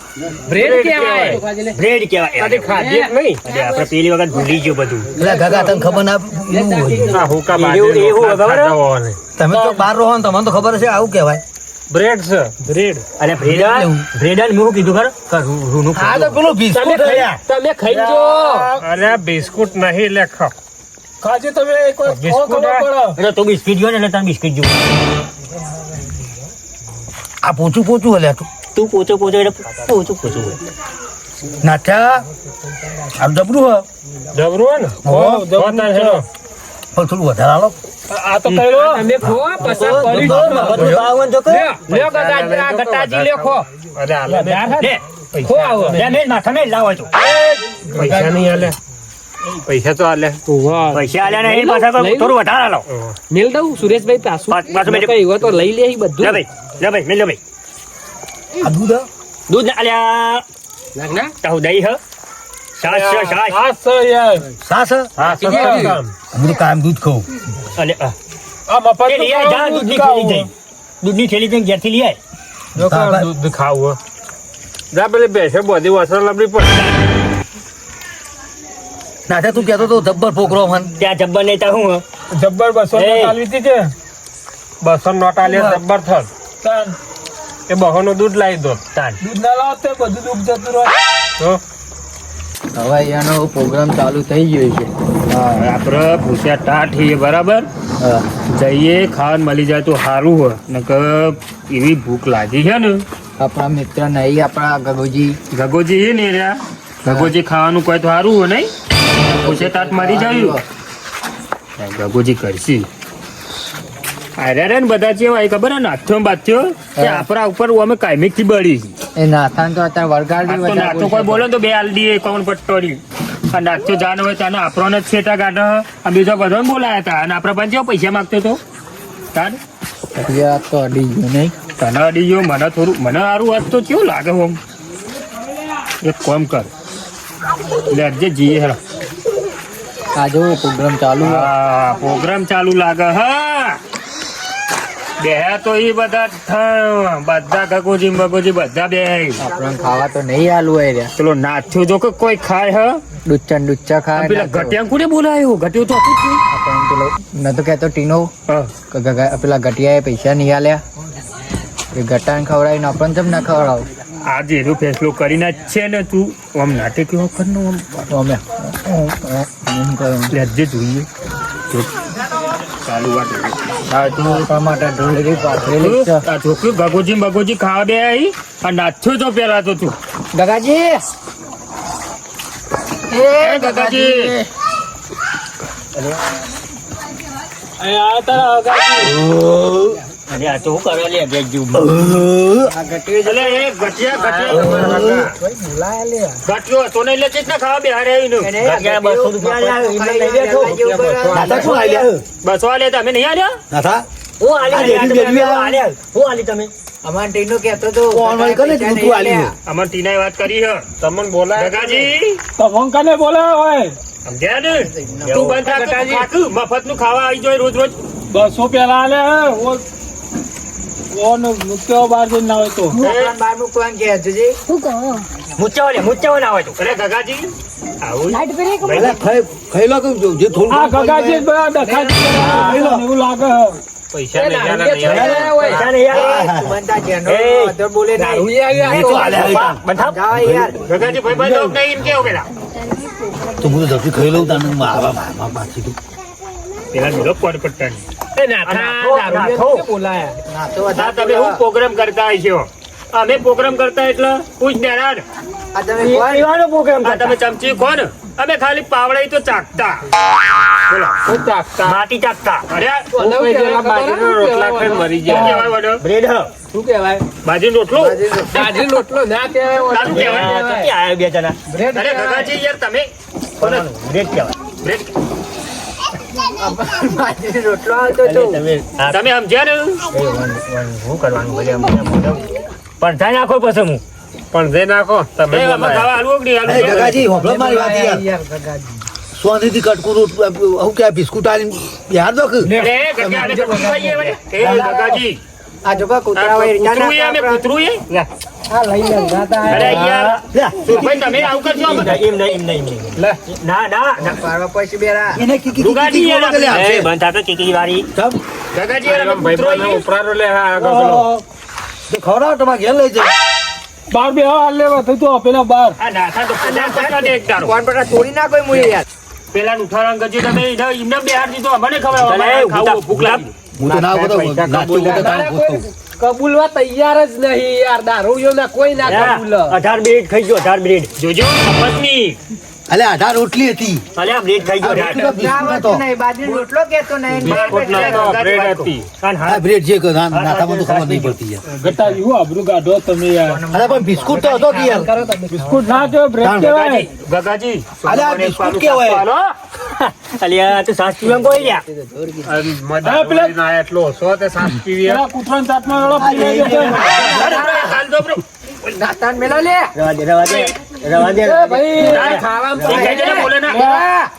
[SPEAKER 6] બ્રેડ કહેવાય
[SPEAKER 5] બ્રેડ કહેવાય
[SPEAKER 3] આજે ખાધી જ નહીં
[SPEAKER 5] અરે આપણે પેલી વખત ભૂલી ગયો બધું
[SPEAKER 4] એટલે ગગા તને ખબર ના એવું હોય.
[SPEAKER 3] આ હુકા
[SPEAKER 5] એવું- એવું
[SPEAKER 3] બાજરી
[SPEAKER 5] ખબર હે?
[SPEAKER 3] ખાતા હોવાને.
[SPEAKER 4] તમે તો બહાર રહો ને તમને તો ખબર છે આવું કહેવાય.
[SPEAKER 3] બ્રેડ છે બ્રેડ
[SPEAKER 5] અને બ્રેડ મેં કીધું ખરું કે રૂનું
[SPEAKER 4] આ તો પેલું બિસ્કુટ છે યાર.
[SPEAKER 6] તમે ખાઈ જો
[SPEAKER 3] અરે આ બિસ્કુટ નહીં લેખો
[SPEAKER 2] ખાજે તમે એક વાર
[SPEAKER 3] બિસ્કુટ
[SPEAKER 2] ખબર પડે
[SPEAKER 5] એટલે તું બિસ્કિટ જો ને એટલે તને બિસ્કિટ જો
[SPEAKER 4] આ પોચું પોચું હલ્યા તું
[SPEAKER 5] તું પોચો એટલે પોચો
[SPEAKER 4] નાઠા આ ડબરું હ
[SPEAKER 3] જબરું હોય ને
[SPEAKER 2] હો, જબરું
[SPEAKER 3] હોતા
[SPEAKER 2] છે.
[SPEAKER 3] હેલો.
[SPEAKER 4] પણ થોડું વધારે આલો.
[SPEAKER 2] આ તો કઈ લો
[SPEAKER 6] તમે ખો પસાર પડી
[SPEAKER 5] બધું બાવન જો કે
[SPEAKER 6] લ્યો ગગાજી આ ગટાજી લ્યો ખો
[SPEAKER 3] અરે હાલે બે.
[SPEAKER 5] લે
[SPEAKER 6] ખો આવો
[SPEAKER 5] લે મેં માથા મેં લાવો છો
[SPEAKER 3] પૈસા નહીં હાલે પૈસા તો હાલે
[SPEAKER 5] પૈસા આલ્યા ને એ પાછા થોડું વધારે આલો
[SPEAKER 6] મેલ દઉં સુરેશભાઈ પાછું
[SPEAKER 5] પાછું મેલ.
[SPEAKER 6] કઈ હોય તો લઈ લે
[SPEAKER 5] લે
[SPEAKER 6] બધું
[SPEAKER 5] ભાઈ મેં લો ભાઈ
[SPEAKER 4] આ દૂધ હ?
[SPEAKER 5] દૂધ ના આલ્યા
[SPEAKER 6] નાખના
[SPEAKER 5] તાહુ દહીં હ છાશ છે છાશ
[SPEAKER 2] આ છે યાર
[SPEAKER 4] સાસ હ?
[SPEAKER 3] હા સસ્તું કામ.
[SPEAKER 4] હું તો કાયમ દૂધ ખાઉં.
[SPEAKER 5] અને
[SPEAKER 2] આ મફત
[SPEAKER 5] એ લઈ આય જા દૂધની થેલી જઈ દૂધની થેલી જઈને ઘેરથી લઈ આય
[SPEAKER 3] દૂધ ખાવું હે. જા પેલી ભેંસો બધી વસર લબડી પડે
[SPEAKER 4] નાઠા તું કહેતો તો જબ્બર પોકરો મન.
[SPEAKER 5] ત્યાં જબ્બર લેતા હું હ
[SPEAKER 2] જબ્બર 200
[SPEAKER 5] એ.
[SPEAKER 2] ચાલવી હતી કે
[SPEAKER 3] 200 નોટ આલે જબ્બર થત
[SPEAKER 2] તાન
[SPEAKER 3] એ બહોનું દૂધ લાવી દો
[SPEAKER 5] તાન
[SPEAKER 2] દૂધ ના લાવો તો બધું દૂધ જતું રહે
[SPEAKER 3] તો
[SPEAKER 6] હવે અહીંયાનો પ્રોગ્રામ ચાલુ થઈ ગયો છે
[SPEAKER 5] આપણે પૂછ્યા ટાટ છીએ બરાબર જઈએ ખાવાનું મળી જાય તો સારું હોય નકર એવી ભૂખ લાગી છે ને
[SPEAKER 6] આપણા મિત્ર નહીં આપણા ગગોજી
[SPEAKER 5] ગગોજી એ ને રહ્યા ગગોજી ખાવાનું કોઈ તો સારું હોય નહીં પૂછે ટાટ મારી જાય ગગોજી કરશી અરે રે ને બધા જેવા એ ખબર હે નાથ્યો બાથ્યો કે આપણા ઉપર અમે કાયમિક થી બળી
[SPEAKER 6] એ નાથાન તો અત્યારે
[SPEAKER 5] આ તો નાથો કોઈ બોલે ને તો બે આલ દીએ કોણ પટ્ટોરી આ નાથ્યો જાન હોય તાને આપણને જ છેટા કાઢે આ બીજો બધો બોલાયા હતા અને આપણા પાસે જેવો પૈસા માંગતો તો તાન
[SPEAKER 6] તો અડી ગયો નહીં
[SPEAKER 5] તને અડી ગયો મને થોડું મને સારું વાત તો કેવું લાગે હોમ એક કામ કર લેજે જઈએ હેરો
[SPEAKER 6] આજે પ્રોગ્રામ ચાલુ
[SPEAKER 5] હા પ્રોગ્રામ ચાલુ લાગે હા બે તો એ બધા ગગોજી મગોજી બધા બે
[SPEAKER 6] આપણને ખાવા તો નહીં આલુ હોય રહ્યા
[SPEAKER 5] પેલો નાથ્યો જો કે કોઈ ખાય હ
[SPEAKER 6] ડુચ્ચા ખાય
[SPEAKER 5] પેલા ઘટિયા કોને બોલાયો ઘટ્યો તો હતું જ નહીં.
[SPEAKER 6] આપણને પેલો નતો કહેતો ટીનો
[SPEAKER 5] હા.
[SPEAKER 6] કે પેલા ગટિયાએ પૈસા નહીં આલ્યા એ ગટાને ખવડાવીને આપણને કેમ ના ખવડાવ
[SPEAKER 5] આજે એનો ફેસલો કરીને જ છે ને તું આમ નાટક એવો કર ને આમ
[SPEAKER 6] અમે
[SPEAKER 5] લેજે જોઈએ જો. ચાલુ વાત
[SPEAKER 6] ટમાટર ઢોલરી પાથરેલી છે
[SPEAKER 5] આ છોકરી બગોજી ખાવા બે આવી આ નાથ્યો તો પેલા તો તું
[SPEAKER 6] ગગાજી
[SPEAKER 5] એ ગગાજી
[SPEAKER 2] અહીંયા તારા હગાજી.
[SPEAKER 5] અરે આ તો હું કરવા લે બેજુ
[SPEAKER 6] આ ગટી
[SPEAKER 5] એટલે એ ગટિયો તો ને એટલે ચેતના ખાવા બે હારે આવીને ગટિયા 200 રૂપિયા
[SPEAKER 4] નાઠા શું આલ્યા?
[SPEAKER 5] 200 આલે તમે નહીં આલ્યા
[SPEAKER 4] નાઠા?
[SPEAKER 5] હું આલી
[SPEAKER 4] આ ડેરી બેરી આલ્યા.
[SPEAKER 5] હું આલી તમે
[SPEAKER 6] અમાર ટીનો કહેતો તો
[SPEAKER 4] કોણ હોય કોને કીધું તું આલ્યું?
[SPEAKER 5] અમર ટીનાએ વાત કરી હે
[SPEAKER 3] તમને બોલાય
[SPEAKER 5] ગગાજી
[SPEAKER 2] તો વંકાને બોલાયો હોય
[SPEAKER 5] સમજ્યા ને તું બંધ રાખ મફત નું ખાવા આવી જાય રોજ રોજ
[SPEAKER 2] 200 પેલા આલે ઓન મુક્યો બાર જઈને ના હોય તો
[SPEAKER 6] બાર નું કોણ કહે તુજી
[SPEAKER 5] મુચ્ચાઓ ના હોય તો અરે ગગાજી આવું
[SPEAKER 4] અલા, ખાઈ લો કે જે થોડું
[SPEAKER 2] આ ગગાજી બધા ડખા એવું લાગે હે.
[SPEAKER 3] પૈસા નહીં આલે નહીં આલે.
[SPEAKER 5] પૈસા નહીં આલે.
[SPEAKER 6] બનતા જેનો
[SPEAKER 5] એ,
[SPEAKER 6] અધર બોલે નહીં
[SPEAKER 4] એ તો આલ્યા.
[SPEAKER 5] બંધાવ.
[SPEAKER 6] જાઓ યાર
[SPEAKER 5] ગગાજી ભાઈ બંધ હોક નહીં એમ કેવું પેલા
[SPEAKER 4] તો હું તો ઝડપી ખાઈ લઉં તાને પાછી તું.
[SPEAKER 5] પેલા મેલો કોડ પટ્ટાની
[SPEAKER 6] એ નાથો બોલાયા નાથો
[SPEAKER 5] આ તમે શું પ્રોગ્રામ કરતા હશો અમે પ્રોગ્રામ કરતા એટલે પૂછ દેના ને
[SPEAKER 6] આ તમે કોણ
[SPEAKER 5] પ્રોગ્રામ તમે ચમચી કોણ અમે ખાલી પાવડાઈ તો ચાકતા બોલો માટી ચાકતા અરે
[SPEAKER 3] હું કઈ દેલા બાજરીનો રોટલા ખાઈને મરી
[SPEAKER 5] શું
[SPEAKER 3] ગયા
[SPEAKER 5] કહેવાય વડો? બ્રેડ હ
[SPEAKER 6] શું કહેવાય
[SPEAKER 5] બાજરીનો રોટલો
[SPEAKER 6] બાજરી રોટલો ના કહેવાય
[SPEAKER 5] તારું કહેવાય ક્યાંથી આયા બે જણા
[SPEAKER 6] બ્રેડ
[SPEAKER 5] અરે ગગાજી યાર તમે બ્રેડ કહેવાય બ્રેડ
[SPEAKER 6] બાજરી રોટલો આવતો તો
[SPEAKER 5] તમે સમજ્યા ને શું કરવાનું ભલે પણ થાય નાખો પછી હું
[SPEAKER 3] પણ જે નાખો તમે
[SPEAKER 5] એ આમાં
[SPEAKER 3] બોલાય.
[SPEAKER 5] ખાવા હાલવું કે નહીં
[SPEAKER 4] એ
[SPEAKER 5] હાલવું?
[SPEAKER 4] ગગાજી હોભળો મારી વાત યાર.
[SPEAKER 6] યાર ગગાજી
[SPEAKER 4] સોનીથી કટકું હું કે બિસ્કુટ આલી યાર દો કે
[SPEAKER 3] ગગાજી
[SPEAKER 6] આ જો કા કૂતરા હોય
[SPEAKER 3] કૂતરું એ અમે કૂતરું એ
[SPEAKER 6] આ લઈ લે દાદા
[SPEAKER 3] અરે યાર ભાઈ તમે આવું કરશો
[SPEAKER 5] એમ નહીં ના
[SPEAKER 6] પાડવા પૈસા બેરા
[SPEAKER 4] એને કી
[SPEAKER 3] દુગાડી યાર
[SPEAKER 4] લે
[SPEAKER 5] એ બંધ થાતો કીકી વાળી
[SPEAKER 3] ગગાજી યાર અમે કૂતરો એ ઉપરારો લે હા આગળ પેલો
[SPEAKER 4] તો ખવડાવ તમારે ઘેર લઈ જાય
[SPEAKER 2] બાર બે હાલ લેવા થઈ તો પેલા બાર
[SPEAKER 3] આ નાથા તો પચાસ પચાસ દે એક દાડો
[SPEAKER 6] કોણ પટા તોડી ના કોઈ મુએ યાર
[SPEAKER 3] પેલા ઉઠારણ ગજી તમે એમને બેહાર દીધો મને ખબર હવે
[SPEAKER 5] ભલે,
[SPEAKER 3] ખાવું ભૂખ લાગી
[SPEAKER 4] હું તો ના બધો નાચું તો તારું પૂછતો
[SPEAKER 6] કબૂલવા તૈયાર જ નહીં યાર દારૂયો ના કોઈ ના કબૂલ
[SPEAKER 5] 18 મિનિટ ખાઈ ગયો 18 મિનિટ
[SPEAKER 3] જોજો પત્ની
[SPEAKER 4] અલે 18 રોટલી હતી
[SPEAKER 5] અલે આ મિનિટ ખાઈ ગયો 18
[SPEAKER 4] બિસ્કુટ હતો
[SPEAKER 6] બાજરી રોટલો કેતો નહીં
[SPEAKER 3] બિસ્કુટ નતો બ્રેડ હતી
[SPEAKER 4] આ બ્રેડ જે કે નાથામાં તો ખબર નહીં પડતી યાર
[SPEAKER 2] ગટાજી હું આબરૂ કાઢો તમે યાર
[SPEAKER 4] અરે પણ બિસ્કુટ તો હતો કે યાર
[SPEAKER 2] બિસ્કુટ ના જો બ્રેડ કહેવાય
[SPEAKER 3] ગગાજી
[SPEAKER 4] અલે આ બિસ્કુટ કેવાય
[SPEAKER 5] અલ્યા તું સાસ પીવા કોઈ લ્યા
[SPEAKER 3] મજા એટલો સો તે સાસ પીવી
[SPEAKER 2] પેલા કૂતરાના ચાટમાં વેળો પીવાઈ ગયો છે.
[SPEAKER 3] હાલ દો બ્રો
[SPEAKER 6] નાતાન મેલો લે
[SPEAKER 5] રવા દે
[SPEAKER 6] ભાઈ ખાવામાં
[SPEAKER 3] એ કહેજે ને બોલે ના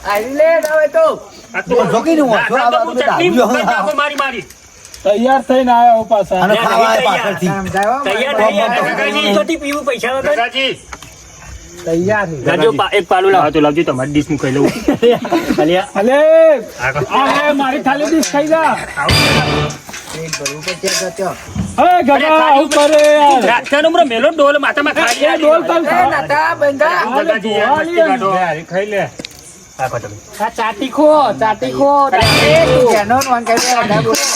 [SPEAKER 6] આઈ લે હવે તો
[SPEAKER 3] આ તો
[SPEAKER 4] જોકીને હું છો આ બધું
[SPEAKER 3] ચટણી
[SPEAKER 4] દારૂ
[SPEAKER 3] મુકાઈ નાખો મારી મારી
[SPEAKER 2] તૈયાર થઈને આવ્યા પાછા
[SPEAKER 4] અને ખાવા આયા પાછળથી
[SPEAKER 6] સમજાયો
[SPEAKER 5] તૈયાર નહીં ગગાજી ચોથી પીવું પૈસા વગર
[SPEAKER 3] ગગાજી
[SPEAKER 6] તૈયાર નહીં
[SPEAKER 5] ગાજો એક પાલું લાવ
[SPEAKER 3] હા તો લાવજો તમારી ડીશ હું ખાઈ લઉં
[SPEAKER 5] અલ્યા
[SPEAKER 2] અલે આ મારી ખાલી ડીશ ખાઈ જા હે ગગા આવું કરે યાર
[SPEAKER 3] રાતનો બ્રો મેલો ડોલ માથામાં ખાઈ
[SPEAKER 2] એ ડોલ તલ
[SPEAKER 6] એ નાતા બંધા
[SPEAKER 3] ગગાજી યાર મસ્તી કાઢો ખાઈ લે
[SPEAKER 5] રાખો તમે
[SPEAKER 6] આ ચાટી ખો જેનો નોન કહે છે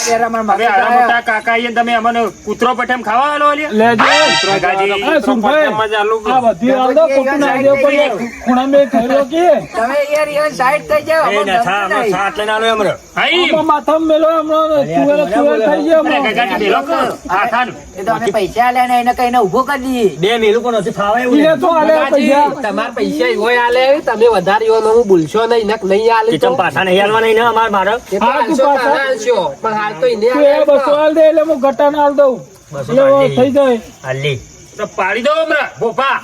[SPEAKER 6] બેરા માર
[SPEAKER 3] હવે આ મોટા કાકા ઈ તમે અમને કૂતરો પઠેમ ખાવા આલો લે
[SPEAKER 2] લેજો
[SPEAKER 3] ગગાજી
[SPEAKER 2] એ સુનભાઈ આ બધી આલ દો કોટું ના દે પડે ખૂણા મે ખાઈ કે
[SPEAKER 6] તમે યાર યાર સાઈડ થઈ જાવ
[SPEAKER 5] એ ના થા હમણાં સાટ લઈને આલો એમરો
[SPEAKER 3] હાઈ
[SPEAKER 2] આમાં માથામાં મેલો હમણાં તુવેર થઈ ગયો
[SPEAKER 3] અરે ગગાજી બેલો કો ખાખાનું
[SPEAKER 6] એ તો અમે પૈસા આલે ને એને કઈને ઊભો કરી દઈએ
[SPEAKER 5] બે મેલું પણ નથી ફાવે એવું
[SPEAKER 2] ઈને તો આલે પૈસા
[SPEAKER 6] તમાર પૈસા હોય આલે તમે વધારે હું ભૂલશો નહીં નક નહીં આલે તો
[SPEAKER 5] ચમ પાછા નહીં હાલવા નહીં ને અમાર મારે
[SPEAKER 6] એ તો
[SPEAKER 2] હા, તું
[SPEAKER 6] હાલશો,
[SPEAKER 2] પાછા.
[SPEAKER 6] હાલશો. પણ હાલ તો એને
[SPEAKER 2] તું એ
[SPEAKER 6] આલે
[SPEAKER 2] બસો આલ દે એટલે હું ગટાને આલ દઉં એટલે થઈ જાય
[SPEAKER 5] હાલી
[SPEAKER 3] તો પાડી દો હમણાં ભોપા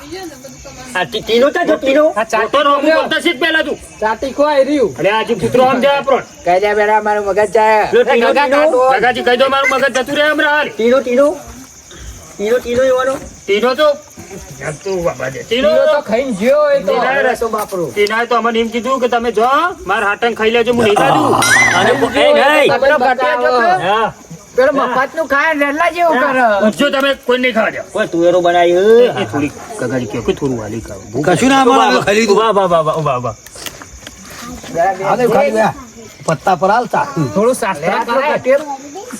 [SPEAKER 5] આ ટીનો તો જો ટીનો
[SPEAKER 6] આ
[SPEAKER 3] તો
[SPEAKER 6] ચાટી
[SPEAKER 3] રોમું બોલતા શીખ પહેલા તું
[SPEAKER 6] ચાટી ખો આઈ રહ્યું
[SPEAKER 3] અરે આજે કૂતરો આમ જાય આપણો
[SPEAKER 6] કહી દે બેરા મારું મગજ જાય
[SPEAKER 5] લો, ટીનો,
[SPEAKER 6] ગગા
[SPEAKER 5] ટીનો.
[SPEAKER 6] કાઢો.
[SPEAKER 3] ગગાજી કહી દો મારું મગજ જતું રહે હમણાં હાલ
[SPEAKER 5] ટીનો એવાનો
[SPEAKER 3] ટીનો તો તું બાબા દે ટીનો
[SPEAKER 6] ટીનો તો ખાઈને જ્યો એ તો
[SPEAKER 3] ટીના
[SPEAKER 6] હવે તો બાપરો
[SPEAKER 3] ટીનાએ તો અમને એમ કીધું કે તમે જો માર હાટંગ ખાઈ લેજો હું નહીં ખાધું
[SPEAKER 5] અને એ નહીં
[SPEAKER 6] પેલો કટિયા જો કે
[SPEAKER 5] હા
[SPEAKER 6] પેલો મફતનું ખાય રેલા જેવું કરે
[SPEAKER 3] જો તમે કોઈ નહીં ખાવા દો
[SPEAKER 5] કોઈ તુવેરો બનાવી
[SPEAKER 3] એ થોડી ગગાજી કહો કે થોડું વાલી ખાવ
[SPEAKER 4] કશું ના મળે ખાઈ લીધું
[SPEAKER 5] ઉભા
[SPEAKER 4] હાલે ખાલી ગયા પત્તા પર હાલતા
[SPEAKER 6] થોડું શાસ્ત્ર કરાય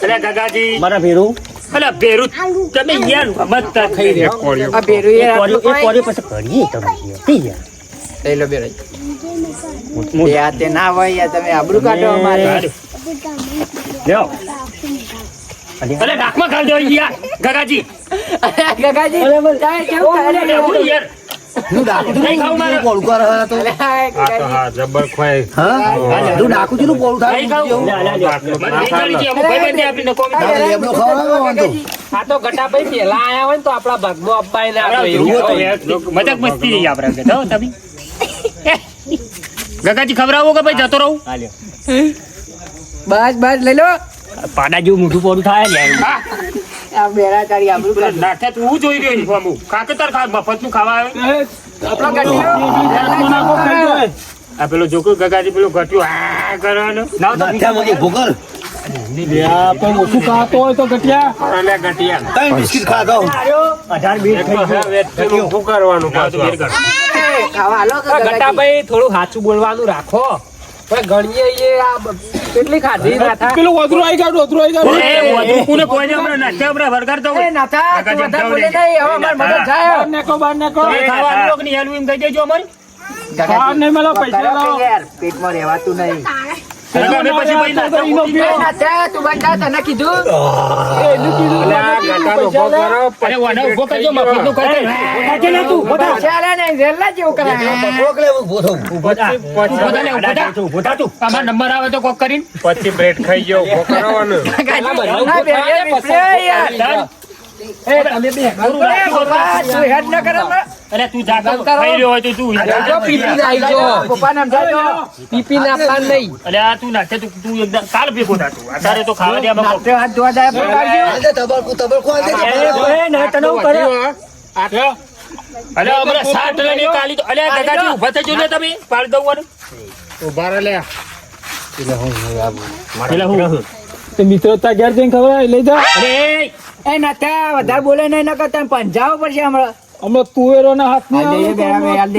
[SPEAKER 3] અરે ગગાજી
[SPEAKER 5] મારા ભેરું
[SPEAKER 3] અલા બેરું તમે યાર મત થઈ રે કોળ્યો
[SPEAKER 6] આ બેરું
[SPEAKER 5] એક
[SPEAKER 6] યાર
[SPEAKER 5] કોરી પછી કરીએ તમે ઠીક યાર
[SPEAKER 6] લઈ લો બેરા યાર તે ના હોય યાર તમે આબરૂ કાઢો અમારે
[SPEAKER 5] લ્યો
[SPEAKER 3] અરે નાકમાં ખાલ દો યાર ગગાજી
[SPEAKER 6] ગગાજી જાય કેવું કરે
[SPEAKER 3] અરે હું યાર
[SPEAKER 4] હું ડાકુ
[SPEAKER 3] નહીં ખાવું મારે.
[SPEAKER 4] પોળું કરે હવે તો
[SPEAKER 3] હા જબર ખવાય
[SPEAKER 4] હા તું ડાકુ નું પોળું થાય
[SPEAKER 3] નહીં ખાવું
[SPEAKER 5] લે, લે, લે.
[SPEAKER 3] મને નહીં ખાવી છે. અમુક ભાઈ બંને આપણી નકોમી થાય.
[SPEAKER 4] એમનો ખવડાવો વાંધો
[SPEAKER 6] આ તો ગટાભાઈ પેલા આયા હોય ને તો આપણા ભાગમાં અપાય ના
[SPEAKER 3] આપણે
[SPEAKER 6] આપે
[SPEAKER 3] જોવું તો મજાક મસ્તી નહીં આપણે કે તો તમે ગગાજી ખવડાવો કે ભાઈ જતો રહું
[SPEAKER 5] હા લ્યો
[SPEAKER 6] બસ બસ લઈ લો
[SPEAKER 5] પાડા જેવું મોઢું પોડું થાય ને
[SPEAKER 3] હા
[SPEAKER 6] આ બેરા તારી આબરૂ
[SPEAKER 3] પેલા
[SPEAKER 6] કાઢ
[SPEAKER 3] નાઠે તું હું જોઈ રહ્યો છું અમુક ખાકેતર ખા મફતનું ખાવા આવે
[SPEAKER 6] આપણો ગટીનો
[SPEAKER 2] નાખો ખાઈ જાય
[SPEAKER 3] આ પેલો જોકું ગગાજી પેલું ઘટ્યું આ કરવાનું ના તો
[SPEAKER 4] નાથ્યામાં ભોગલ
[SPEAKER 2] લ્યા, પણ ઓછું ખાતો હોય તો ગટિયા
[SPEAKER 3] અલે ગટિયા
[SPEAKER 4] ત્રણ બિસ્કિટ ખાધો
[SPEAKER 5] 18 મિનિટ થઈ ગયો
[SPEAKER 3] શું કરવાનું પાછું
[SPEAKER 6] ખાવા હાલો કે ગટાભાઈ થોડું સાચું બોલવાનું રાખો પણ ગણીએ એ આ કેટલી ખાધી ના થા
[SPEAKER 2] પેલું ઓધરું આઈ ગાડું ઓધરું આઈ ગાડું
[SPEAKER 3] કોને કોઈ આપણે નાઠે આપણે વરગાડ તો
[SPEAKER 6] એ ના થા તું વધારે બોલે નહીં હવે અમાર મગજ જાય
[SPEAKER 2] બહાર નાખો બહાર નાખો
[SPEAKER 3] તમે ખાવાનું લોક ની હેલવું એમ કહી દેજો અમારી
[SPEAKER 2] બહાર નહીં મળે પૈસા લાવો
[SPEAKER 6] યાર પેટમાં રહેવાતું નહીં
[SPEAKER 3] અમે પછી ભાઈ નાઠા
[SPEAKER 2] ઈનો
[SPEAKER 3] ઉઠી
[SPEAKER 2] પીવો.
[SPEAKER 6] ના થા તું બંધા તને કીધું
[SPEAKER 2] એનું કીધું પૈસા લે.
[SPEAKER 3] અરે વાને ઉભો કરજો મફતનું ખાઈ લે.
[SPEAKER 6] પૈસા લે ને રેલા જેવું કરે
[SPEAKER 4] ભોગલે ઉભો થવું
[SPEAKER 3] ઉભો થા ને, ઉભો થા. આમાં નંબર આવે તો કોક કરીને પછી બ્રેડ ખાઈ ગયો ઉભો કરવાનું
[SPEAKER 6] ના બે યાર એ તમે બે તું હેડ ન કરે
[SPEAKER 3] અરે તું જા તો
[SPEAKER 6] બંધ કરો.
[SPEAKER 3] ખાઈ રહ્યો હોય તો તું
[SPEAKER 6] જો પીપીને આઈ જો પપ્પાને સમજાવજો પીપીને આપવાનું નહીં
[SPEAKER 3] અરે આ તું નાખે તું એકદમ કાલ ભેગો થા તું અત્યારે તો ખાવા દે અમે
[SPEAKER 6] નાસ્તે હાથ ધોવા જાય પકડજો.
[SPEAKER 4] હાલ દે તબરકુ હાલ દે.
[SPEAKER 3] અરે હમણાં સાત લઈને કાલી તો અરે દાદાજી ઊભા થઈ ને તમે પાડી દઉં વાળું. એટલે હું
[SPEAKER 2] તે મિત્રો તા ઘેર જઈને ખબર લઈ જા
[SPEAKER 3] અરે
[SPEAKER 6] એ નતા વધારે બોલે નહીં નકર તમે પંજાબ પડશે હમણાં
[SPEAKER 2] હમણાં તુવેરોના હાથ
[SPEAKER 6] હાલ દે, બેરા, હાલ દે.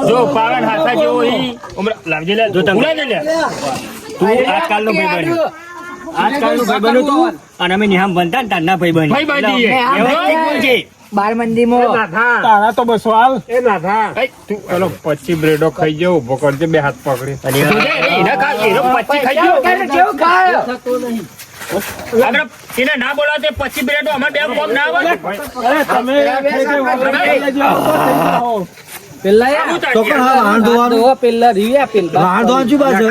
[SPEAKER 3] જો પાવન હાથા જેવો ઈ હમણાં લાવજે લે જો તમે લે
[SPEAKER 5] તું આજકાલનો ભાઈબંધ તું અને અમે નિહામ બનતા ને તારના ભાઈબંધ
[SPEAKER 3] ભાઈ બાંધી
[SPEAKER 6] ને આ ભાઈ બાર મંદીમાં
[SPEAKER 2] તારા તો બસો હાલ
[SPEAKER 3] તું પેલો 25 બ્રેડો ખાઈ જાવ ઉભો કરજે બે હાથ પકડી એના ખા એનો 25 ખાઈ જાવ
[SPEAKER 6] કેવું ખાય
[SPEAKER 3] આપણે એને ના બોલાવે 25 બ્રેડો અમાર બે કોમ ના આવે
[SPEAKER 2] અરે તમે
[SPEAKER 6] પેલા
[SPEAKER 3] આવું
[SPEAKER 1] તો પણ હા વાહન ધોવાનું
[SPEAKER 6] પેલા રીવ્યા પેલા
[SPEAKER 1] વાહન ધોવાનું શું બાજુ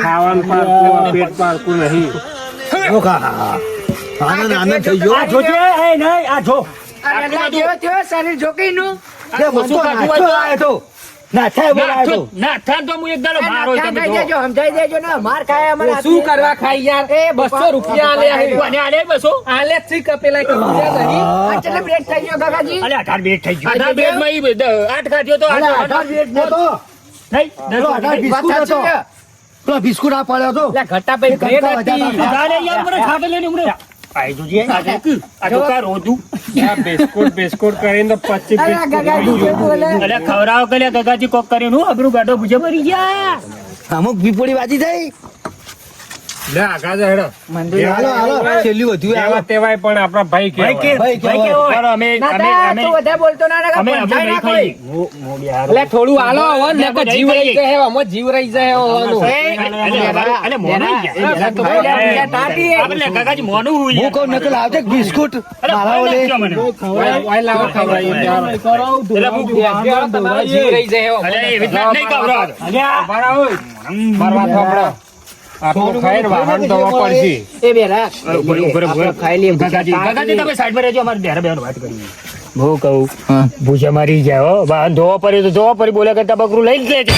[SPEAKER 2] પેટ પારકું નહીં
[SPEAKER 1] જો ખા આનંદ આનંદ થઈ ગયો
[SPEAKER 5] જોજે એ નહીં આ જો
[SPEAKER 6] શરીર જોકીનું
[SPEAKER 1] લે મન તો નાખ્યો લાયો તો નાખ્યા બોલાયો તો
[SPEAKER 3] ના થાન તો હું એક દાડો મારો તમે જો
[SPEAKER 6] સમજાઈ દેજો ને માર ખાય અમારે શું કરવા ખાઈ યાર એ 200 રૂપિયા આલે
[SPEAKER 3] કોને આલે બસો
[SPEAKER 6] આલે થી કપેલા કે રૂપિયા નહીં આ કેટલે બ્રેક થઈ ગયો કાકાજી
[SPEAKER 5] અલે 18 બેટ થઈ ગયું
[SPEAKER 3] આધા બેડ માં ઈ 8 ખાધ્યો તો
[SPEAKER 1] અરે 18 વેટ નતો
[SPEAKER 3] નહીં
[SPEAKER 1] પેલો 18 બિસ્કુટ હતો પેલો બિસ્કુટ આ પડ્યો હતો
[SPEAKER 6] લે ઘટા પે બ્રેક હતી
[SPEAKER 3] દાડે યાર મને ખાટે લઈને ઉમરે
[SPEAKER 5] આઈ જોજે
[SPEAKER 3] આ તો કા રોધું
[SPEAKER 2] બિસ્કુટ કરીને 25
[SPEAKER 6] અરે કાકાજી જે બોલે
[SPEAKER 3] અરે ખવરાવ કે ગગાજી કોક કરીને હું અબરું ગાડો ભૂજે મરી ગયા
[SPEAKER 1] અમુક પીપોડી વાજી થઈ
[SPEAKER 6] મંદિર
[SPEAKER 1] હાલો હાલો છેલ્લી વધ્યું આવે
[SPEAKER 2] તેવાય પણ આપણા ભાઈ કે
[SPEAKER 1] ભાઈ
[SPEAKER 3] ભાઈ
[SPEAKER 1] કેવો
[SPEAKER 3] પણ અમે
[SPEAKER 6] ના તું વધારે બોલતો ના ને
[SPEAKER 3] અમે
[SPEAKER 6] સમજાય ના
[SPEAKER 3] નહીં
[SPEAKER 6] કોઈ
[SPEAKER 3] ખાઈ
[SPEAKER 6] એટલે થોડું હાલો હવે ને જીવ રહી જાય હવે જીવ રહી જાય
[SPEAKER 3] અલે મોનું આપણે ગગાજી મોનું હોય
[SPEAKER 1] હું કહું નકલ આવજે બિસ્કુટ મારા ઓલે
[SPEAKER 6] એટલે જીવ રહી જાય
[SPEAKER 3] અરે એવી રીતના નહીં કવરાવ
[SPEAKER 2] આપણું ખાઈને વાહન ધોવા પડશે
[SPEAKER 6] એ બેરા ખાઈ લઈએ
[SPEAKER 3] ગગાજી તમે સાઈડ પર રહેજો અમારે બેરા બેન વાત કરી હું કહું ભૂજા મારી જાય હો વાહન ધોવા પડે તો ધોવા પડે બોલ્યા કરતા બકરું લઈ જ લેજે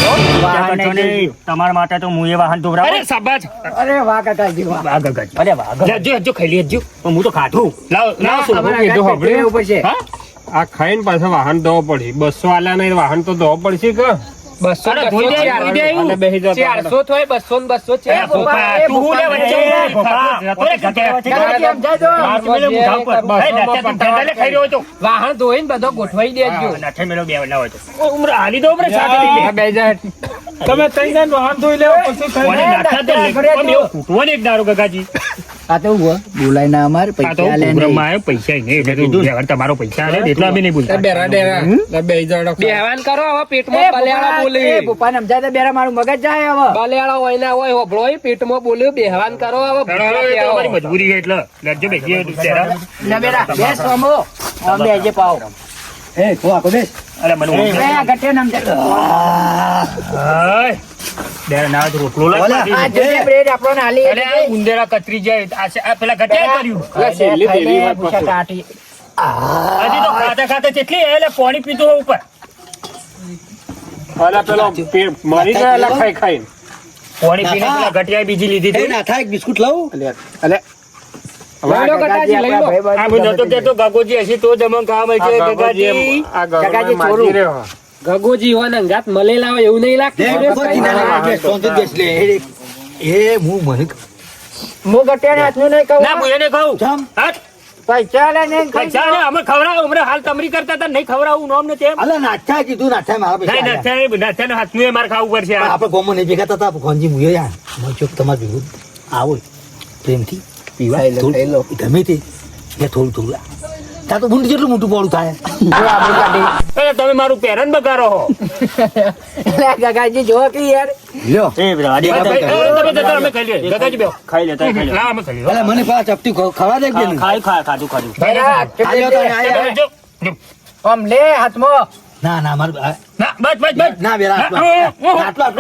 [SPEAKER 5] તમારા માટે તો હું એ વાહન ધોવરાવું
[SPEAKER 3] અરે શાબાશ
[SPEAKER 6] અરે વાહ કાકાજી વાહ
[SPEAKER 3] વાહ ગગાજી
[SPEAKER 5] અરે વાહ
[SPEAKER 3] લેજો ખાઈ લેજો
[SPEAKER 5] પણ હું તો ખાધું
[SPEAKER 3] લાવ લાવ શું
[SPEAKER 6] ઉપર છે
[SPEAKER 3] હા
[SPEAKER 2] આ ખાઈને પાછા વાહન ધોવા પડશે 200 આલા નહીં વાહન તો ધોવા પડશે કે
[SPEAKER 6] 200
[SPEAKER 3] અરે ધોઈ દે, ધોઈ દે એવું.
[SPEAKER 2] અને બેસી જતો
[SPEAKER 6] 400 થોય 200 ને 200 છે
[SPEAKER 3] ફોફા, તું હું લે વચ્ચે
[SPEAKER 6] વાહન ધોઈને બધો ગોઠવાઈ દેજો
[SPEAKER 3] હાલી દો આપણે સાથે લઈ લે.
[SPEAKER 2] બે જાય તમે તઈ જઈને વાહન ધોઈ લેવો પછી ખાઈ
[SPEAKER 3] કોને નાખ્યા તો લે. પણ એવું ફૂટવો ને એક દારૂ ગગાજી.
[SPEAKER 6] આ તો બોલાય ના અમાર
[SPEAKER 3] આ તો
[SPEAKER 6] પૈસા લે
[SPEAKER 3] પ્રોગ્રામમાં આવ્યો, પૈસા નહીં એટલે તું વ્યવહાર તમારો પૈસા આલે ને એટલા બી નહીં બોલતા.
[SPEAKER 2] બે જડો
[SPEAKER 6] બેહવાન કરો હવે પેટમાં બલેડા બોલે એ પપ્પા ને સમજાય તો બેરા મારું મગજ જાય હવે બલેડા હોય ના હોય હોબળો હોય પેટમાં બોલ્યો બેહવાન કરો હવે
[SPEAKER 3] ચાલો, હવે તો અમારી મજબૂરી છે એટલે લેજો બેસીએ બેરા.
[SPEAKER 6] ના બેરા બેસ રમો હવે બેજે પાવ
[SPEAKER 1] એ કો આકો બેસ
[SPEAKER 3] અરે મને ઊંઘ
[SPEAKER 6] આ ગટે નામ દે
[SPEAKER 3] આય. બેરા ના તો રોટલો લાગ
[SPEAKER 1] ઓલા.
[SPEAKER 6] આ જે બ્રેડ આપણો નાલી
[SPEAKER 3] અરે આ ઉંદેરા કતરી જાય આ પેલા ઘટ્યા કર્યું
[SPEAKER 6] કાટી
[SPEAKER 3] હજી તો ખાતા ખાતા કેટલી એટલે પાણી પીતો હોય ઉપર
[SPEAKER 2] ઓલા પેલો મરી ગયેલા ખાઈ ખાઈને
[SPEAKER 3] પાણી પીને પેલા ઘટિયા બીજી લીધી
[SPEAKER 1] એ
[SPEAKER 3] હતી.
[SPEAKER 1] ના થાય એક બિસ્કુટ લઉં
[SPEAKER 6] લઈ લો કાકાજી લઈ લો
[SPEAKER 3] આ બધો તો કેતો ગાગોજી હશે તો જ અમને કામ હશે ગગાજી.
[SPEAKER 6] કાકાજી ચોરું. ગગોજી હોય ને અંગાત મળેલા હોય એવું નહીં લાગતું
[SPEAKER 1] એ હું મને
[SPEAKER 6] હું ગટિયાને હાથનું નહીં કહું
[SPEAKER 3] ના હું એને કહું
[SPEAKER 1] જામ
[SPEAKER 3] હા?
[SPEAKER 6] પૈસા લે ને
[SPEAKER 3] પૈસા ને અમે ખવડાવું હમણાં હાલ તમરી કરતા હતા નહીં ખવડાવું નોમ ને તેમ
[SPEAKER 1] અલે નાઠા કીધું નાઠા મારા
[SPEAKER 3] નહીં
[SPEAKER 1] પૈસા
[SPEAKER 3] નાથાને હાથનું એ મારે ખાવું પડશે આ.
[SPEAKER 1] આપણે ગોમો નહીં ભેગા થતા ખોનજી મુયો યાર મજો તમારે ભેગું આવો પ્રેમથી પીવા થોડું ગમે તે થોડું થોડું ત્યાં તો બુંદ જેટલું મોટું પોળું થાય
[SPEAKER 3] અરે તમે મારું પેરન બગાડો હો.
[SPEAKER 6] ગગાજી જો કે યાર
[SPEAKER 1] લ્યો
[SPEAKER 5] એ બધા આડી
[SPEAKER 3] તમે જતા અમે ખાઈ લઈએ. ગગાજી બેહો.
[SPEAKER 5] ખાઈ લેતા ખાઈ
[SPEAKER 3] ના અમે ખાઈ લઈએ.
[SPEAKER 1] અલે મને પેલા ચપટી ખવા દે કે નહીં?
[SPEAKER 5] ખાઈ ખાધું ખાધું
[SPEAKER 1] આલ્યો તો આયા.
[SPEAKER 3] જો.
[SPEAKER 6] આમ લે હાથમાં
[SPEAKER 1] ના ના મારું
[SPEAKER 3] ના બસ બસ બસ
[SPEAKER 1] ના બેરા આટલું આટલું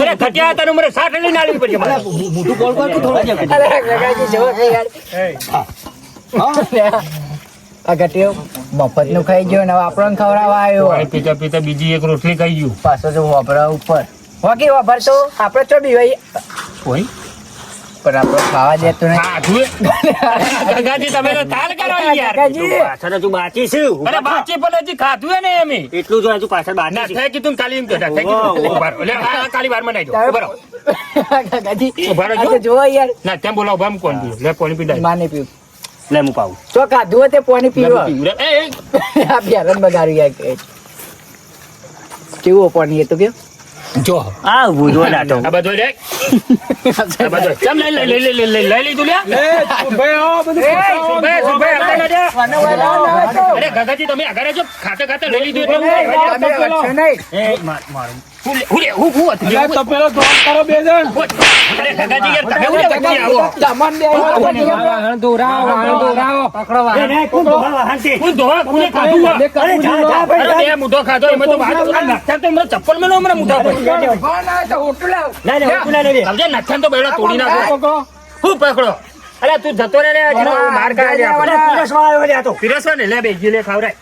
[SPEAKER 3] અરે ઘટ્યા હતા ને મારે સાટ લઈને આલવી પડશે મારે.
[SPEAKER 1] મોટું પોળ કર તું થોડું
[SPEAKER 6] અરે ગગાજી જો કે યાર
[SPEAKER 1] હા
[SPEAKER 7] આ ગટ્યો મફતનું ખાઈ ગયો ને હવે આપણને ખવડાવવા આવ્યો
[SPEAKER 3] પાણી પીતા પીતા બીજી એક રોટલી ખાઈ ગયું
[SPEAKER 7] પાછો જો વાપરા ઉપર હોકી વાપર તો આપણે ચો બી ભાઈ
[SPEAKER 3] કોઈ
[SPEAKER 7] પણ આપણે ખાવા દેતો નહીં
[SPEAKER 3] ગગાજી તમે તો તાલ કરો યાર
[SPEAKER 7] કાકાજી.
[SPEAKER 5] પાછળ હજુ બાકી છું
[SPEAKER 3] અરે બાકી પણ હજી ખાધું હે ને અમે
[SPEAKER 5] એટલું જો હજુ પાછળ બાકી
[SPEAKER 3] ના
[SPEAKER 5] છે.
[SPEAKER 3] થાય કીધું કાલી એમ કહેતા થાય કીધું ઉભા રહો. લે આ કાલી વાર મનાઈ દો ઉભા રહો.
[SPEAKER 7] કાકાજી
[SPEAKER 3] ઉભા રહેજો.
[SPEAKER 7] આ તો જુઓ યાર
[SPEAKER 3] ના તેમ બોલાવો ભામ કોણ પીવે લે પાણી પીડાય
[SPEAKER 7] માને પીવું
[SPEAKER 5] લે હું પાઉં
[SPEAKER 7] તો ખાધું હોય તે પાણી પીવો
[SPEAKER 3] પીવું રે. એ
[SPEAKER 7] આ બિયારણ બગાડ્યું યાર કેવું પાણી એ તો કે
[SPEAKER 3] જો
[SPEAKER 5] આ ઉભું જો દાટો
[SPEAKER 3] આ બધો લે આ બધો ચમ લઈ લીધું લે
[SPEAKER 2] ભાઈ આવો બધું
[SPEAKER 3] સુભાઈ આવતા ના દે. અરે ગગાજી તમે આગળ રહેજો ખાતે ખાતે લઈ લીધું એટલે
[SPEAKER 5] એ મારું
[SPEAKER 3] હું હતું?
[SPEAKER 2] અલ્યા, તો પેલો ધોળ કરો બે જણ
[SPEAKER 3] અરે ગગાજી યાર તમે હું વચ્ચે આવો
[SPEAKER 6] વાહણ દોરાવો
[SPEAKER 3] હું ધોવા કોને ખાધું આ? અરે બે મુઢો ખાધો એમાં તો વાત આ નાખ્યા તો હમણાં ચપ્પલ મેલો હમણાં મુઢા પર સમજે નાખ્યા તો બેડો તોડી નાખો હું પકડો અરે તું જતો રે માર કાઢે પીરસવા ને લે બેજી લે ખવરાય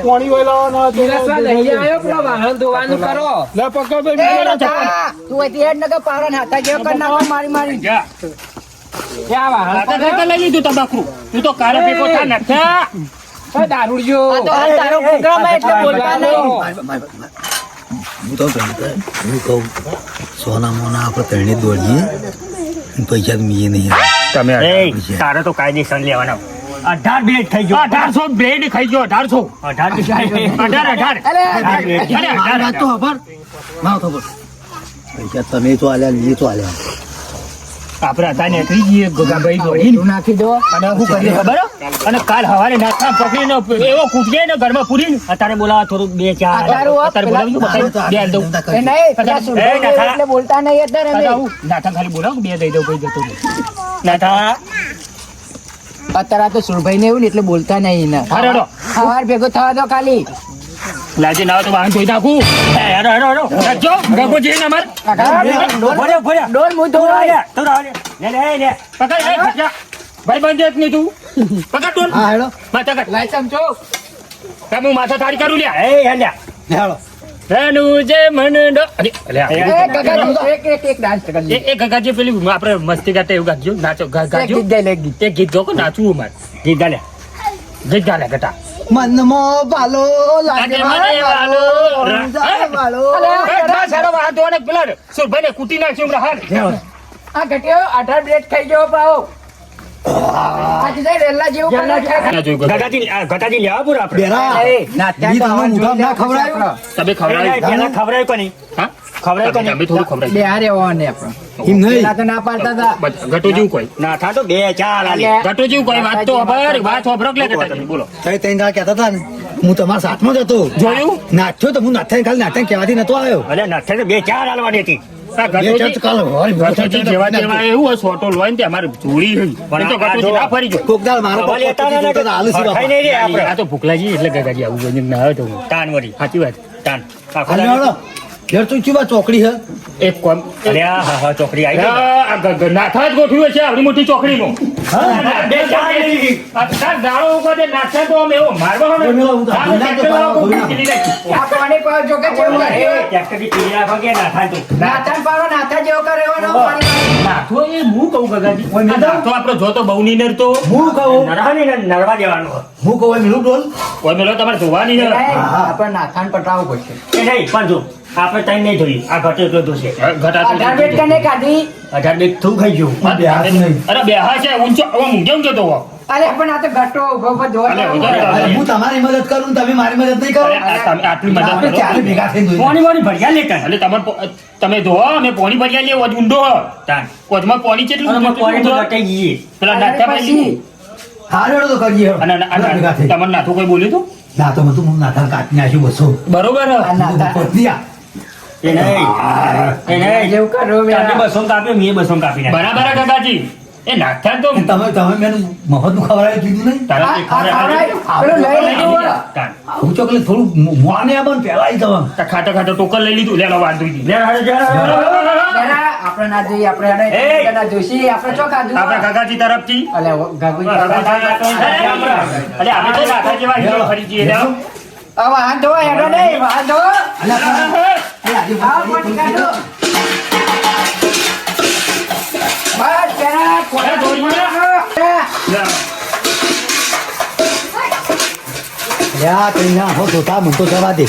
[SPEAKER 2] પાણી વહેલાવાનો હતો.
[SPEAKER 6] પીરસવા નહીં આવ્યો પેલો વાહણ ધોવાનું કરો
[SPEAKER 2] લે પકડ ભાઈ બીજો ચપ્પલ.
[SPEAKER 7] તું અહીંથી હેડ નકર પાવરાને હાથા જેવો કરી નાખો મારી મારી
[SPEAKER 3] જા
[SPEAKER 6] ક્યાં વાહણ
[SPEAKER 3] ખાતે ખાતે લઈ લીધું તમાકુ તું તો કારે પીકો થા નાખ્યા
[SPEAKER 6] દારૂડિયો
[SPEAKER 7] આ તો હાલ તારો પ્રોગ્રામ હે એટલે બોલતા નહીં
[SPEAKER 1] હું તો હું કહું સોના મોના આપણે ત્રણે દોડીએ પૈસા તો મીએ નહીં
[SPEAKER 3] તમે
[SPEAKER 5] એ તારે તો કાયદેસર લેવાના 18 મિનિટ થઈ ગયો
[SPEAKER 3] 1800 બ્રેડ ખાઈ ગયો 1800 18
[SPEAKER 1] તો ખબર ના ખબર પૈસા તમે તો આલ્યા લીએ તો આલ્યા
[SPEAKER 3] આપણે હતા નીકળી જઈએ ગોગાભાઈ દોડીને
[SPEAKER 7] તું નાખી દો
[SPEAKER 3] અને શું કરીએ ખબર હે? અને કાલ હવારે નાસ્તા પકડીને એવો કૂદકે ને ઘરમાં પૂરીને
[SPEAKER 5] અત્યારે બોલાવા થોડુંક 2-4
[SPEAKER 7] તારું આ
[SPEAKER 3] અત્યારે બોલાવજો બતાવી બે દઉં
[SPEAKER 7] એ નહીં પેલા સુરભાઈ ને એવું એટલે બોલતા નહીં અત્યારે અમે.
[SPEAKER 3] નાથા ખાલી બોલાવ બે દઈ દઉં કોઈ જતો નહીં.
[SPEAKER 5] નાથા
[SPEAKER 7] અત્યારે આ તો સુરભાઈ ને એવું ને એટલે બોલતા નહીં ને
[SPEAKER 3] હા, રેડો.
[SPEAKER 7] સવાર ભેગો થવા દો ખાલી
[SPEAKER 3] લાજી ના હોય તો વાહન ધોઈ નાખું હેડો રાખજો રઘુ જઈને અમાર
[SPEAKER 7] ડોલ મું ધોવાય
[SPEAKER 3] પકડ એ ખર્ચા. ભાઈ બંધ એક નહીં તું પકડ ટોલ
[SPEAKER 1] હા હેડો
[SPEAKER 3] માથા કર
[SPEAKER 6] લાઈ સમજો
[SPEAKER 3] તમે હું માથા થાળી કરું લ્યા
[SPEAKER 1] હેડો
[SPEAKER 3] રેનું જે મન અરે અલ્યા.
[SPEAKER 7] એ ગગાજી, એક ડાન્સ કરી
[SPEAKER 3] એ ગગાજી પેલી આપણે મસ્તી ગાતે એવું ગાજો નાચો ગાજો
[SPEAKER 7] ગીત ગાઈ લે ગીત
[SPEAKER 3] એ ગીત ગો નાચવું અમારે ગીત ગાલે ગટા
[SPEAKER 1] મનમો બાલો લાગે
[SPEAKER 3] મને વાલો.
[SPEAKER 1] વાલો
[SPEAKER 3] સુરભાઈ ને કૂટી નાખ્યું હમણાં હાલ.
[SPEAKER 7] આ ઘટ્યો 18 બ્રેડ ખાઈ ગયો પાવો આજે તો રેલા જેવું કરી નાખ્યા.
[SPEAKER 5] ઘટાજી લેવા પૂરા આપણે
[SPEAKER 1] બેરા
[SPEAKER 7] એ, નાત્યા
[SPEAKER 1] ઈ
[SPEAKER 7] તો
[SPEAKER 1] તમને
[SPEAKER 7] આવવાનું
[SPEAKER 1] મુઢામ ના
[SPEAKER 7] જોઈએ
[SPEAKER 1] ખવડાવ્યું?
[SPEAKER 3] તમે ખવડાવી
[SPEAKER 5] ખવડાય કોની
[SPEAKER 3] હા
[SPEAKER 5] ખવડાય કોની
[SPEAKER 3] તમે થોડું ખવડાવી
[SPEAKER 7] બે હારે હોવાને આપણે
[SPEAKER 1] એમ નહીં
[SPEAKER 7] પેલા તો ના પાડતા હતા
[SPEAKER 3] ઘટો જેવું કોઈ
[SPEAKER 5] નાથા તો 2-4 આલી
[SPEAKER 3] ઘટો જેવું કોઈ વાત તો ખબર વાત ખબર લે કે તમે બોલો
[SPEAKER 1] તઈ તઈ ના કહેતા હતા ને હું તમારા સાથમાં જ હતો
[SPEAKER 3] જોયું
[SPEAKER 1] નાચ્યો તો હું નાથાને ખાલી નાથાને કહેવાથી નતો આવ્યો
[SPEAKER 5] અરે નાથા તો 2-4 આલવાની હતી
[SPEAKER 3] આ ઘટોજી
[SPEAKER 1] કાલ
[SPEAKER 3] ઘટોજી જેવા જેવા એવું હોય સોટો લોય ને તે અમારે જોડી હોય પણ તો ઘટોજી ના ફરી જો
[SPEAKER 1] કોકદાર મારો
[SPEAKER 5] ખબર લેતા ના કે
[SPEAKER 1] આલુ છે
[SPEAKER 5] ખાઈ નહીં રે આપણે
[SPEAKER 3] આ તો ભૂખલાજી એટલે ગગાજી આવું બની ના આવે તો
[SPEAKER 5] તાન વળી
[SPEAKER 3] સાચી વાત
[SPEAKER 5] તાન
[SPEAKER 1] બાપા ઘેર તું ચીવા ચોકડી હે
[SPEAKER 3] એક કોમ
[SPEAKER 5] અરે હા ચોકડી આવી ગઈ.
[SPEAKER 3] નાથા જ ગોઠવ્યું છે આવડી મોટી ચોકડીનો
[SPEAKER 5] બે ચાર લીધી.
[SPEAKER 3] દાડો ઉપર નાથા તો અમે એવો મારવાનો ને.
[SPEAKER 7] આ પાણી પાવ જો કે જેવું કરે
[SPEAKER 5] ટ્રેક્ટરથી પીડી નાખો કે નાથા તું.
[SPEAKER 7] નાથાને પાડો નાથા જેવો કરે એવાનો પાણી પાડો.
[SPEAKER 3] નાથો એ હું કહું ગગાજી આ નાથો આપણો જોતો બહુ ની નડતો
[SPEAKER 1] હું કહું
[SPEAKER 5] નરવાની ને નરવા દેવાનું.
[SPEAKER 1] હું કહું એમ ડોલ
[SPEAKER 3] કોઈ મેલો તમારે જોવાની ને
[SPEAKER 7] આપણે નાથાને પટાવવું પડશે
[SPEAKER 5] એ નહીં પણ જો આપણે ટાઈમ નહીં જોઈ આ ઘટે એટલો જોશે
[SPEAKER 3] ઘટા
[SPEAKER 7] 18 બ્રેડ કને કાઢી
[SPEAKER 5] 18 મિનિટ થયું ખાઈ ગયું
[SPEAKER 3] અરે બે હા છે ઊંચો હવે ઊંઘે ઊંઘે તો
[SPEAKER 7] અરે પણ આ તો ઘટો ઉભો ઉભો ધોવા
[SPEAKER 3] અરે,
[SPEAKER 7] જેવું
[SPEAKER 3] ઉધર.
[SPEAKER 7] કરે.
[SPEAKER 1] હું તમારી મદદ કરું તમે મારી મદદ નહીં કરો
[SPEAKER 3] અરે, આ તમે આટલી મદદ
[SPEAKER 1] આપણે
[SPEAKER 3] કરો.
[SPEAKER 1] ચારે ભેગા થઈને જોઈએ.
[SPEAKER 5] મોની મોની ભર્યા લેતા
[SPEAKER 3] એટલે તમે ધોવો અમે પોણી ભર્યા લઈએ વધ ઊંડો
[SPEAKER 5] તાન
[SPEAKER 3] વધમાં પોણી કેટલું
[SPEAKER 5] અને
[SPEAKER 3] ઊંડું
[SPEAKER 5] પોણી તો
[SPEAKER 3] ઊંડું?
[SPEAKER 5] ઘટાઈ ગઈ
[SPEAKER 3] પેલા
[SPEAKER 7] અરે
[SPEAKER 3] નાથા
[SPEAKER 7] પછી
[SPEAKER 3] ભાઈ
[SPEAKER 1] હારે તો કરીએ
[SPEAKER 3] અને
[SPEAKER 1] બધા ભેગા થઈ.
[SPEAKER 3] તમારે નાથું કોઈ બોલ્યું તું
[SPEAKER 1] ના તો બધું હું નાથા કાપી નાખ્યું બસો
[SPEAKER 3] બરોબર
[SPEAKER 7] આ નાથા
[SPEAKER 1] પત્નીયા.
[SPEAKER 5] એ નહીં એ નહીં
[SPEAKER 7] જેવું કરો
[SPEAKER 5] તમે
[SPEAKER 7] મેં
[SPEAKER 5] 200 કાપ્યો મેં 200 કાપી નાખ્યો.
[SPEAKER 3] બરાબર હે કાકાજી એ નાથા તો
[SPEAKER 1] તમે મેં મફતનું ખવડાવી કીધું નહીં
[SPEAKER 3] તારા
[SPEAKER 7] આ
[SPEAKER 3] તે ખવડાવે.
[SPEAKER 7] ખવડાય. પેલું લઈ લીધું હો.
[SPEAKER 3] તાન.
[SPEAKER 1] આવું ચોકલેટ થોડું મોને આપો ને પહેલા આવી તમે
[SPEAKER 3] ખાતા ખાતા ટોકન લઈ લીધું લેલો વાંધો નહીં.
[SPEAKER 5] લે હારે જા.
[SPEAKER 7] જરા આપણે ના જોઈએ આપણે
[SPEAKER 3] એ!
[SPEAKER 7] ના જોશી આપણે ચો ખાધું
[SPEAKER 3] આપણા કાકાજી તરફથી
[SPEAKER 7] અલે ગાગુજી
[SPEAKER 3] અરે અમે તો રાધા જેવા હીરો ફરી જઈએ લે.
[SPEAKER 7] વાહન ધો હેડો નહીં વાહન ધો બસ પેલા કોને
[SPEAKER 1] લ્યા કઈ ના હો ધોતા મને તો જવા દે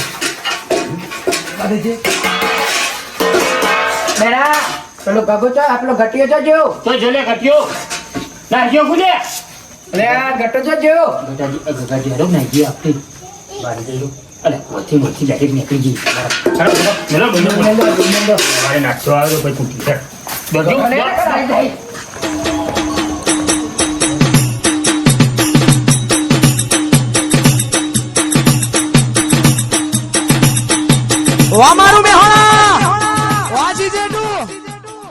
[SPEAKER 7] બેડા પેલો ગગુ ચો આપલો ઘટિયો ચો જો
[SPEAKER 3] તો જોલે ઘટ્યો નાખ્યો કુદે
[SPEAKER 7] અલે આ ઘટો ચો જો
[SPEAKER 1] ગગાજી હરો નાખી આપતી બારી જઈ અલે ઓથી મોથી ડાયરેક્ટ નીકળી ગઈ
[SPEAKER 3] ચલો મેલો મારે નાખતો આવ્યો પછી તૂટી જાય. બધું
[SPEAKER 7] અલે,